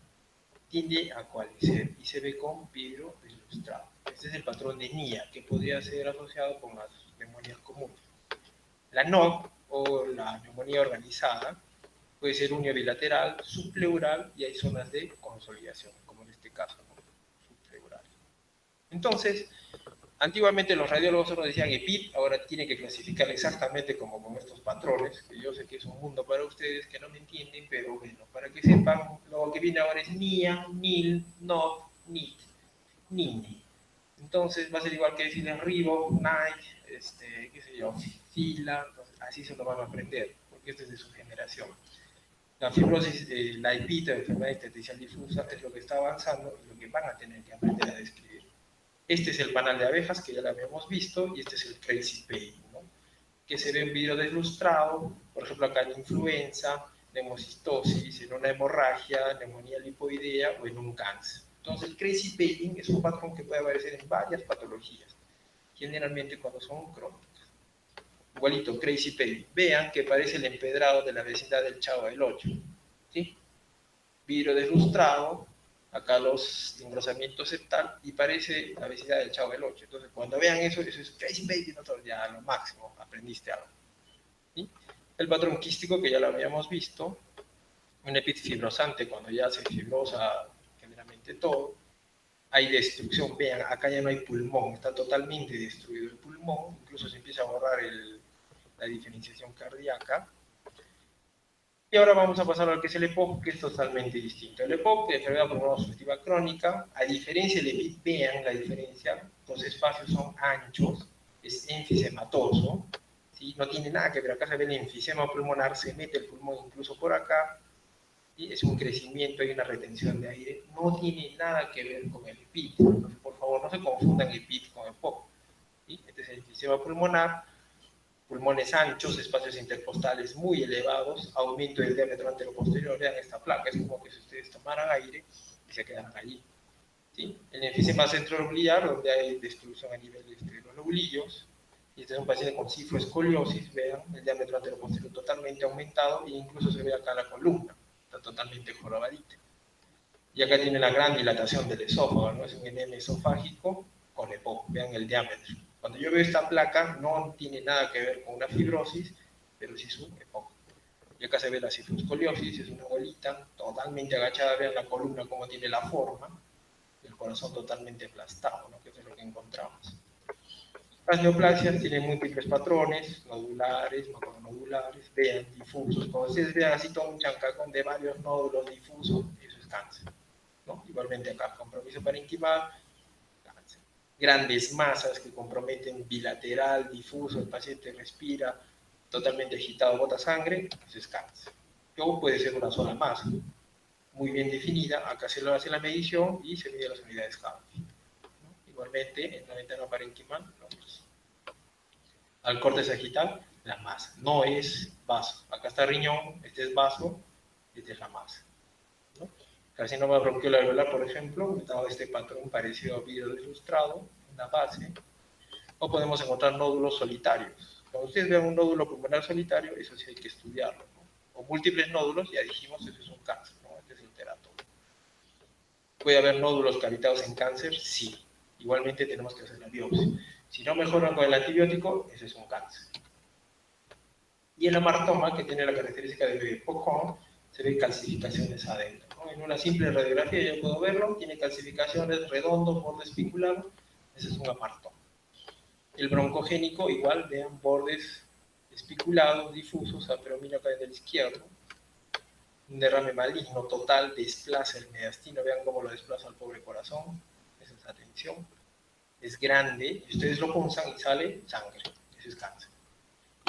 S2: Tiende a coalescer y se ve con vidrio deslustrado. Este es el patrón de NIA que podría ser asociado con las neumonías comunes. La NOC o la neumonía organizada puede ser unibilateral, subpleural y hay zonas de consolidación, como en este caso, ¿no? Subpleural. Entonces, antiguamente los radiólogos solo decían EPIT, ahora tienen que clasificar exactamente como con estos patrones, que yo sé que es un mundo para ustedes que no me entienden, pero bueno, para que sepan, lo que viene ahora es NIA, NIL, NOT, NIT, NINE. Entonces va a ser igual que decirles Ribo, Nike, qué sé yo, Fila, así se lo van a aprender, porque esto es de su generación. La fibrosis, la EPIT, la enfermedad intersticial difusa, es lo que está avanzando y lo que van a tener que aprender a describir. Este es el panal de abejas, que ya lo habíamos visto, y este es el crazy pain, ¿no? Que se ve en vidrio deslustrado, por ejemplo acá en influenza, neumocistosis, en una hemorragia, neumonía lipoidea o en un cáncer. Entonces el crazy pain es un patrón que puede aparecer en varias patologías, generalmente cuando son crónicas. Igualito, crazy pain. Vean que parece el empedrado de la vecindad del Chavo del 8, ¿sí? Vidrio deslustrado, acá los engrosamientos septal, y parece la vecindad del Chavo del 8. Entonces, cuando vean eso, eso es crazy baby, ¿no? Ya lo máximo, aprendiste algo. ¿Sí? El patrón quístico, que ya lo habíamos visto, un epit fibrosante, cuando ya se fibrosa generalmente todo, hay destrucción. Vean, acá ya no hay pulmón, está totalmente destruido el pulmón, incluso se empieza a borrar la diferenciación cardíaca. Y ahora vamos a pasar a lo que es el EPOC, que es totalmente distinto. El EPOC, de enfermedad pulmonar obstructiva crónica, a diferencia del EPIT, vean la diferencia, los espacios son anchos, es enfisematoso, ¿sí? No tiene nada que ver, acá se ve el enfisema pulmonar, se mete el pulmón incluso por acá, ¿sí? Es un crecimiento, hay una retención de aire, no tiene nada que ver con el EPIT. Entonces, por favor, no se confundan EPIT con EPOC, ¿sí? Este es el enfisema pulmonar, pulmones anchos, espacios intercostales muy elevados, aumento del diámetro anteroposterior. Vean esta placa, es como que si ustedes tomaran aire y se quedaran allí. ¿Sí? El enfisema centronuclear, donde hay destrucción a nivel de los lobulillos, y este es un paciente con cifroescoliosis, vean el diámetro anteroposterior totalmente aumentado e incluso se ve acá la columna, está totalmente jorobadita. Y acá tiene la gran dilatación del esófago, ¿no? Es un enema esofágico con EPOC, vean el diámetro. Cuando yo veo esta placa, no tiene nada que ver con una fibrosis, pero sí es un EPOC. Y Y acá se ve la cefaloscoliosis, es una bolita totalmente agachada, vean la columna cómo tiene la forma, el corazón totalmente aplastado, ¿no? Que es lo que encontramos. Las neoplasias tienen múltiples patrones, nodulares, macronodulares, vean, difusos. Cuando ustedes vean así todo un chancacón de varios nódulos difusos, eso es cáncer, ¿no? Igualmente acá, compromiso parenquimal, cáncer. Grandes masas que comprometen bilateral, difuso, el paciente respira, totalmente agitado, bota sangre, eso es cáncer. O puede ser una sola masa, muy bien definida, acá se lo hace la medición y se mide las unidades Calvi. Igualmente, en la ventana parenquimal, al corte sagital, la masa. No es vaso. Acá está riñón, este es vaso, esta es la masa, ¿no? Carcinoma bronquial alveolar, por ejemplo, dado este patrón parecido a vidrio ilustrado, una base, o podemos encontrar nódulos solitarios. Cuando ustedes vean un nódulo pulmonar solitario, eso sí hay que estudiarlo, ¿no? O múltiples nódulos, ya dijimos, eso es un cáncer, ¿no? Este es el teratoma. ¿Puede haber nódulos cavitados en cáncer? Sí. Igualmente tenemos que hacer la biopsia. Si no mejoran con el antibiótico, ese es un cáncer. Y el amartoma, que tiene la característica de Pocón, se ve calcificaciones adentro, ¿no? En una simple radiografía yo puedo verlo, tiene calcificaciones, redondo, borde espiculado, ese es un amartoma. El broncogénico, igual, vean bordes espiculados, difusos, aperomino acá en el izquierdo, un derrame maligno total, desplaza el mediastino, vean cómo lo desplaza al pobre corazón, esa es atención, es grande, y ustedes lo punzan y sale sangre, eso es cáncer.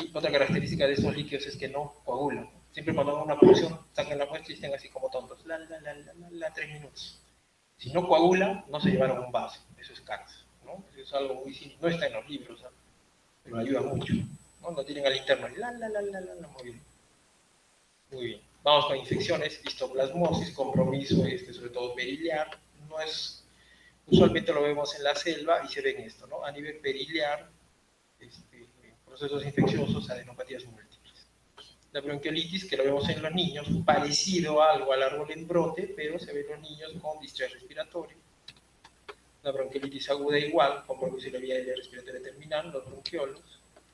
S2: Y otra característica de estos líquidos es que no coagulan. Siempre cuando hagan una punción, saquen la muestra y estén así como tontos, 3 minutos. Si no coagula, no se llevaron un vaso, eso es cáncer, ¿no? Eso es algo muy simple, no está en los libros, ¿no? Pero ayuda mucho, ¿no? No tienen al interno, muy bien. Muy bien. Vamos con infecciones, histoplasmosis, compromiso, sobre todo periliar, no es, usualmente lo vemos en la selva y se ven esto, ¿no? A nivel periliar, procesos infecciosos, adenopatías múltiples. La bronquiolitis, que lo vemos en los niños, parecido algo al árbol en brote, pero se ve en los niños con distrés respiratorio. La bronquiolitis aguda igual, compromiso de la vía aérea respiratoria terminal, los bronquiolos.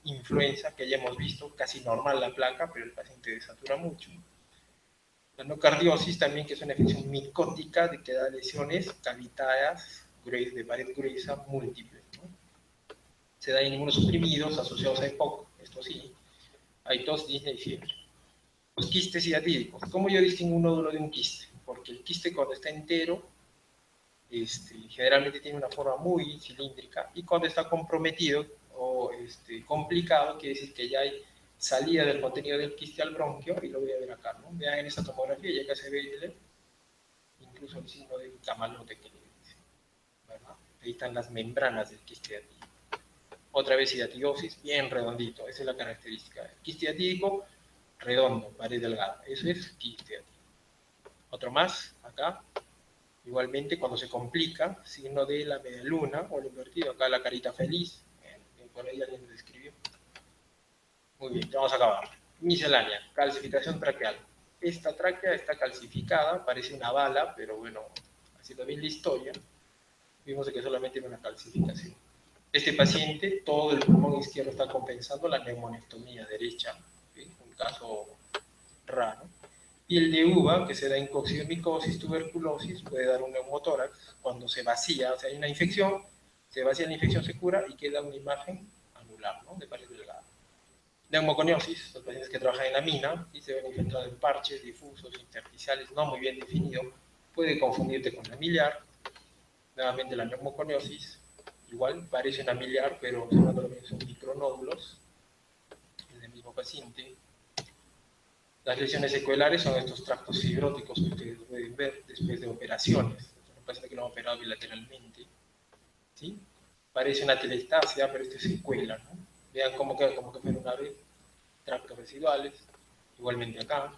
S2: Influenza, que ya hemos visto, casi normal la placa, pero el paciente desatura mucho. La nocardiosis también, que es una infección micótica de que da lesiones cavitarias de pared gruesa múltiples, ¿no? Se da en inmunosuprimidos asociados a EPOC, esto sí, hay tos, disnea y fiebre. Los quistes hiatídicos. ¿Cómo yo distingo un nódulo de un quiste? Porque el quiste cuando está entero, generalmente tiene una forma muy cilíndrica, y cuando está comprometido o complicado, quiere decir que ya hay salida del contenido del quiste al bronquio, y lo voy a ver acá, ¿no? Vean en esta tomografía, ya que se ve incluso el signo del camalote que le dice, ¿verdad? Ahí están las membranas del quiste hiatídico. Otra vez hidatidiosis, bien redondito, esa es la característica. El quiste hiatídico, redondo, pared delgada, eso es quiste hiatídico. Otro más, acá, igualmente cuando se complica, signo de la media luna o el invertido, acá la carita feliz, por ahí alguien lo describió. Muy bien, vamos a acabar. Miscelánea, calcificación traqueal. Esta tráquea está calcificada, parece una bala, pero bueno, haciendo bien la historia, vimos que solamente tiene una calcificación. Este paciente, todo el pulmón izquierdo está compensando la neumonectomía derecha, ¿sí? Un caso raro. Piel de uva, que se da en coccidiomicosis, tuberculosis, puede dar un neumotórax cuando se vacía, o sea, hay una infección, se vacía la infección, se cura y queda una imagen anular, ¿no? De pared delgada. Neumoconiosis, los pacientes que trabajan en la mina y se ven infiltrados en parches difusos, intersticiales, no muy bien definido, puede confundirte con la miliar. Nuevamente la neumoconiosis, igual parece una miliar, pero observándolo bien son micronódulos en el mismo paciente. Las lesiones secuelares son estos tractos fibróticos que ustedes pueden ver después de operaciones. Un paciente que lo han operado bilateralmente, ¿sí? Parece una telestasia, pero esto es secuela, ¿no? Vean cómo queda, como que fuera una vez, tractos residuales, igualmente acá.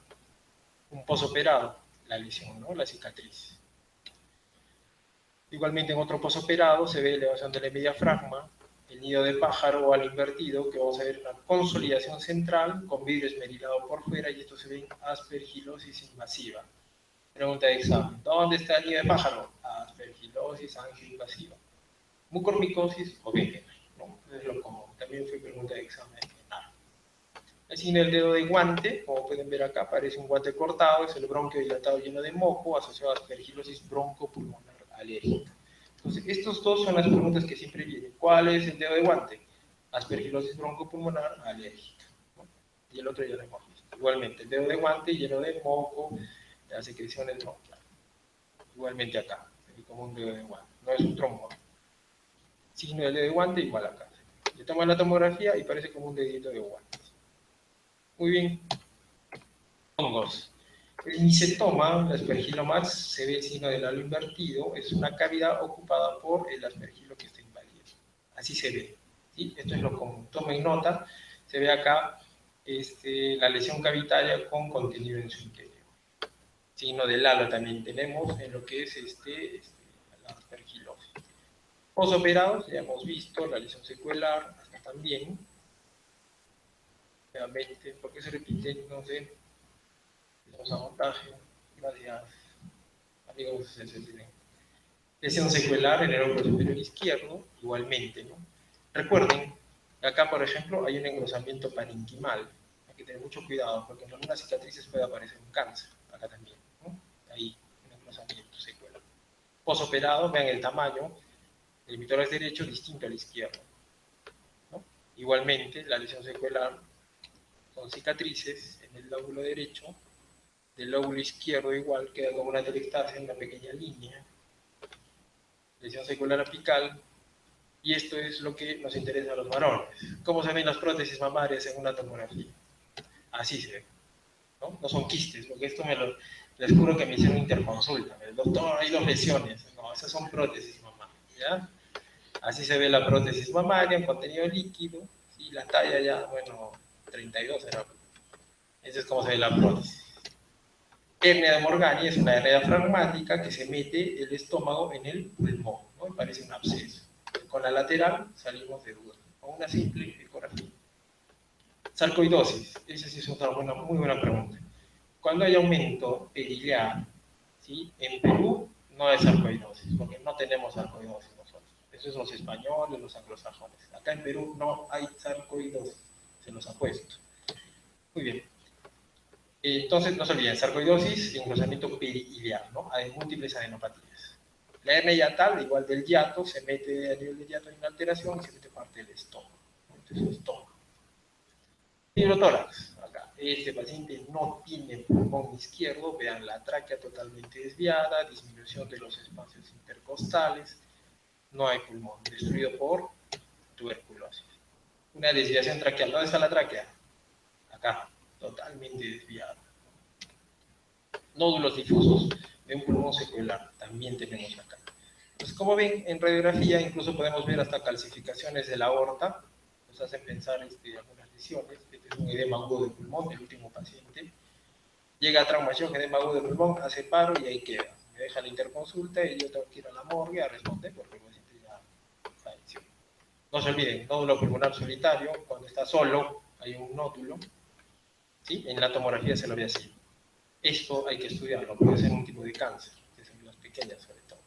S2: Un posoperado, la lesión, ¿no? La cicatriz. Igualmente en otro posoperado se ve elevación del diafragma, el nido de pájaro o al invertido, que vamos a ver una consolidación central con vidrio esmerilado por fuera, y esto se ve en aspergilosis invasiva. Pregunta de examen: ¿dónde está el nido de pájaro? Aspergilosis angioinvasiva. Mucormicosis o Wegener, ¿no? Es lo común. También fue pregunta de examen. El signo del dedo de guante, como pueden ver acá, parece un guante cortado, es el bronquio dilatado lleno de moco, asociado a aspergilosis broncopulmonar alérgica. Entonces, estos dos son las preguntas que siempre vienen. ¿Cuál es el dedo de guante? Aspergilosis broncopulmonar alérgica, ¿no? Y el otro ya lo hemos visto. Igualmente, el dedo de guante lleno de moco, las secreciones bronquiales. Igualmente acá, como un dedo de guante, no es un trombo. Signo del dedo de guante igual acá. Le toman la tomografía y parece como un dedito de guante. Muy bien. Hongos. El micetoma, la aspergilomas, se ve el signo del halo invertido, es una cavidad ocupada por el aspergilo que está inválido. Así se ve. ¿Sí? Esto es lo común. Tomen nota, se ve acá la lesión cavitaria con contenido en su interior. Signo del halo también tenemos en lo que es la aspergilosis. Posoperados, ya hemos visto, la lesión secuelar, hasta también. Nuevamente, ¿por qué se repite? No sé. Tenemos abortaje. Gracias, amigos. Lesión secuelar en el hombro superior izquierdo, igualmente, ¿no? Recuerden, acá, por ejemplo, hay un engrosamiento parenquimal. Hay que tener mucho cuidado, porque en algunas cicatrices puede aparecer un cáncer. Acá también, ¿no? Ahí, un engrosamiento secuelar. Posoperado, vean el tamaño. El emitor derecho distinto al izquierdo, ¿no? Igualmente, la lesión secuelar son cicatrices en el lóbulo derecho, del lóbulo izquierdo igual, queda como una telestasia en una pequeña línea, lesión secular apical, y esto es lo que nos interesa a los varones. ¿Cómo se ven las prótesis mamarias en una tomografía? Así se ve, ¿no? No son quistes, porque esto les juro que me hicieron interconsulta, el doctor, hay dos lesiones, no, esas son prótesis mamarias, ¿ya? Así se ve la prótesis mamaria en contenido líquido, y la talla ya, bueno, 32 era. Esa es como se ve la prótesis. Hernia de Morgani es una hernia diafragmática que se mete el estómago en el pulmón, ¿no? Y parece un absceso. Con la lateral salimos de duda, con una simple ecografía. Sarcoidosis, esa sí es otra muy buena pregunta. Cuando hay aumento periliar, ¿sí? En Perú no hay sarcoidosis, porque no tenemos sarcoidosis nosotros. Eso es los españoles, los anglosajones. Acá en Perú no hay sarcoidosis, se los apuesto. Muy bien. Entonces, no se olviden, sarcoidosis y engrosamiento periliar, ¿no? Hay múltiples adenopatías. La hernia hiatal, igual del hiato, se mete a nivel del hiato en una alteración y se mete parte del estómago, ¿no? Entonces, estómago. Fibrotórax, acá. Este paciente no tiene pulmón izquierdo, vean la tráquea totalmente desviada, disminución de los espacios intercostales, no hay pulmón, destruido por tuberculosis. Una desviación traqueal, ¿dónde está la tráquea? Acá, totalmente desviada. Nódulos difusos de un pulmón secular, también tenemos acá. Entonces, como ven, en radiografía incluso podemos ver hasta calcificaciones de la aorta, nos hacen pensar algunas lesiones. Este es un edema agudo de pulmón del último paciente. Llega a traumación, edema agudo de pulmón, hace paro y ahí queda. Me deja la interconsulta y yo tengo que ir a la morgue a responder porque el paciente ya falleció. No se olviden, nódulo pulmonar solitario, cuando está solo hay un nódulo, ¿sí? En la tomografía se lo ve así. Esto hay que estudiarlo, puede ser un tipo de cáncer, de células pequeñas sobre todo,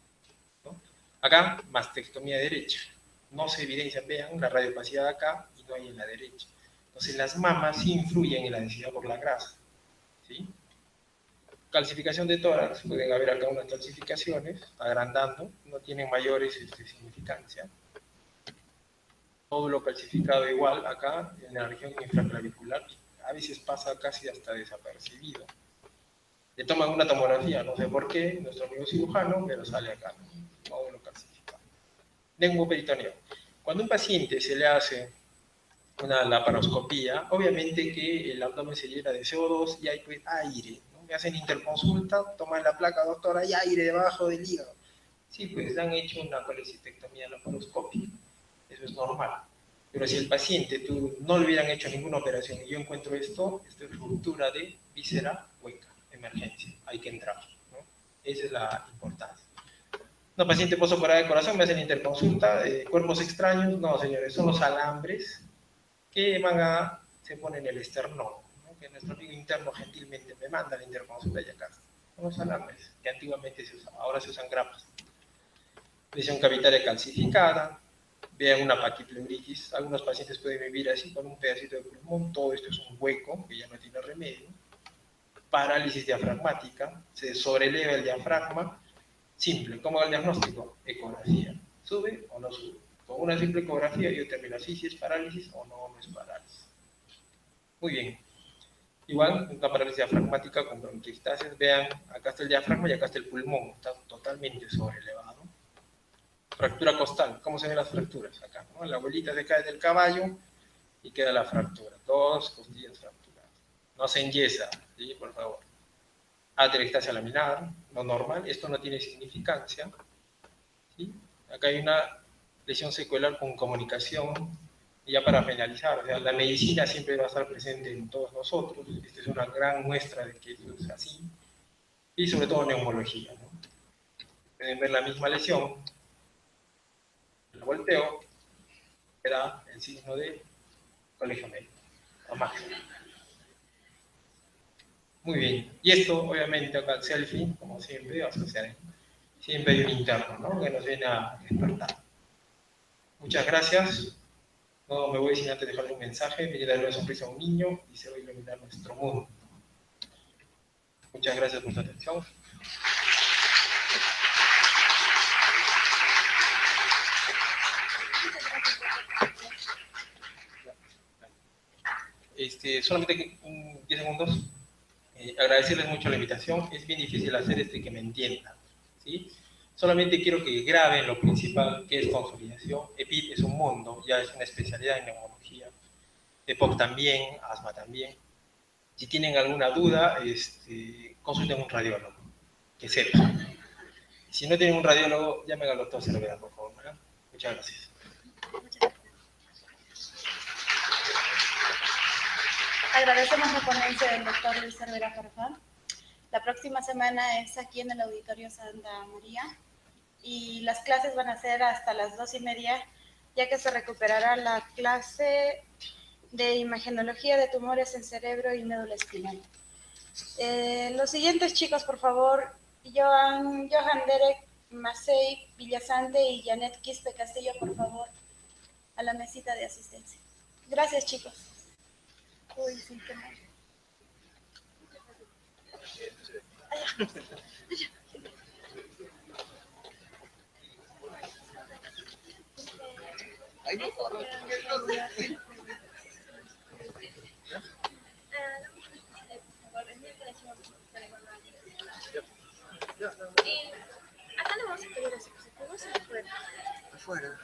S2: ¿no? Acá, mastectomía derecha. No se evidencia, vean, la radiopacidad acá y no hay en la derecha. Entonces las mamas sí influyen en la densidad por la grasa, ¿sí? Calcificación de tórax, pueden haber acá unas calcificaciones, agrandando, no tienen mayores significancia. Nódulo calcificado igual acá, en la región infraclavicular, a veces pasa casi hasta desapercibido. Le toman una tomografía, no sé por qué, nuestro amigo cirujano, pero sale acá, nódulo calcificado. Lengüoperitoneo. Cuando a un paciente se le hace una laparoscopía, obviamente que el abdomen se llena de CO2 y hay pues aire, ¿no? Me hacen interconsulta, toman la placa, doctora, hay aire debajo del hígado. Sí, pues le han hecho una colecistectomía laparoscópica, eso es normal. Pero si el paciente no le hubieran hecho ninguna operación y yo encuentro esto es ruptura de víscera hueca, emergencia, hay que entrar, ¿no? Esa es la importancia. No, paciente postoperada de corazón, me hacen interconsulta, cuerpos extraños, no señores, son los alambres que se ponen en el esternón, ¿no? Que nuestro amigo interno gentilmente me manda la interconsulta y acá. Son los alambres que antiguamente se usaban, ahora se usan grapas. Lesión cavitaria calcificada, vean una paquipleuritis. Algunos pacientes pueden vivir así con un pedacito de pulmón, todo esto es un hueco que ya no tiene remedio. Parálisis diafragmática, se sobreleva el diafragma, simple. ¿Cómo va el diagnóstico? Ecografía. ¿Sube o no sube? Con una simple ecografía yo termino así si es parálisis o no, no es parálisis. Muy bien. Igual, una parálisis diafragmática con bronquiectasis, vean, acá está el diafragma y acá está el pulmón, está totalmente sobrelevado. Fractura costal, ¿cómo se ven las fracturas? Acá, ¿no? La abuelita se cae del caballo y queda la fractura, dos costillas fracturadas. No se enyesa, ¿sí? Por favor. Atelectasia laminar, lo normal, esto no tiene significancia, ¿sí? Acá hay una lesión secuelar con comunicación. Y ya para finalizar, o sea, la medicina siempre va a estar presente en todos nosotros. Esta es una gran muestra de que eso es así. Y sobre todo neumología, ¿no? Pueden ver la misma lesión. El volteo era el signo de colegio médico, o máximo. Muy bien. Y esto, obviamente, acá el selfie, como siempre, va a suceder. Siempre hay un interno, ¿no? Que nos viene a despertar. Muchas gracias. No me voy sin antes dejarle un mensaje. Me darle una sonrisa a un niño y se va a iluminar nuestro mundo. Muchas gracias por su atención. Solamente 10 segundos. Agradecerles mucho la invitación. Es bien difícil hacer que me entiendan, ¿sí? Solamente quiero que graben lo principal, que es consolidación. EPIP es un mundo, ya es una especialidad en neumología. EPOC también, asma también. Si tienen alguna duda, consulten a un radiólogo, que sepa. Si no tienen un radiólogo, llamen al doctor Cervera, por favor, ¿verdad? Muchas gracias.
S3: Agradecemos la ponencia del doctor Luis Cervera Farfán. La próxima semana es aquí en el Auditorio Santa María y las clases van a ser hasta las 2:30, ya que se recuperará la clase de imagenología de tumores en cerebro y médula espinal. Los siguientes chicos, por favor, Johan Derek Macei Villasante y Janet Quispe Castillo, por favor, a la mesita de asistencia. Gracias, chicos. Uy, sí, qué mal. Acá no vamos a pedir ese, ¿se puede? Afuera.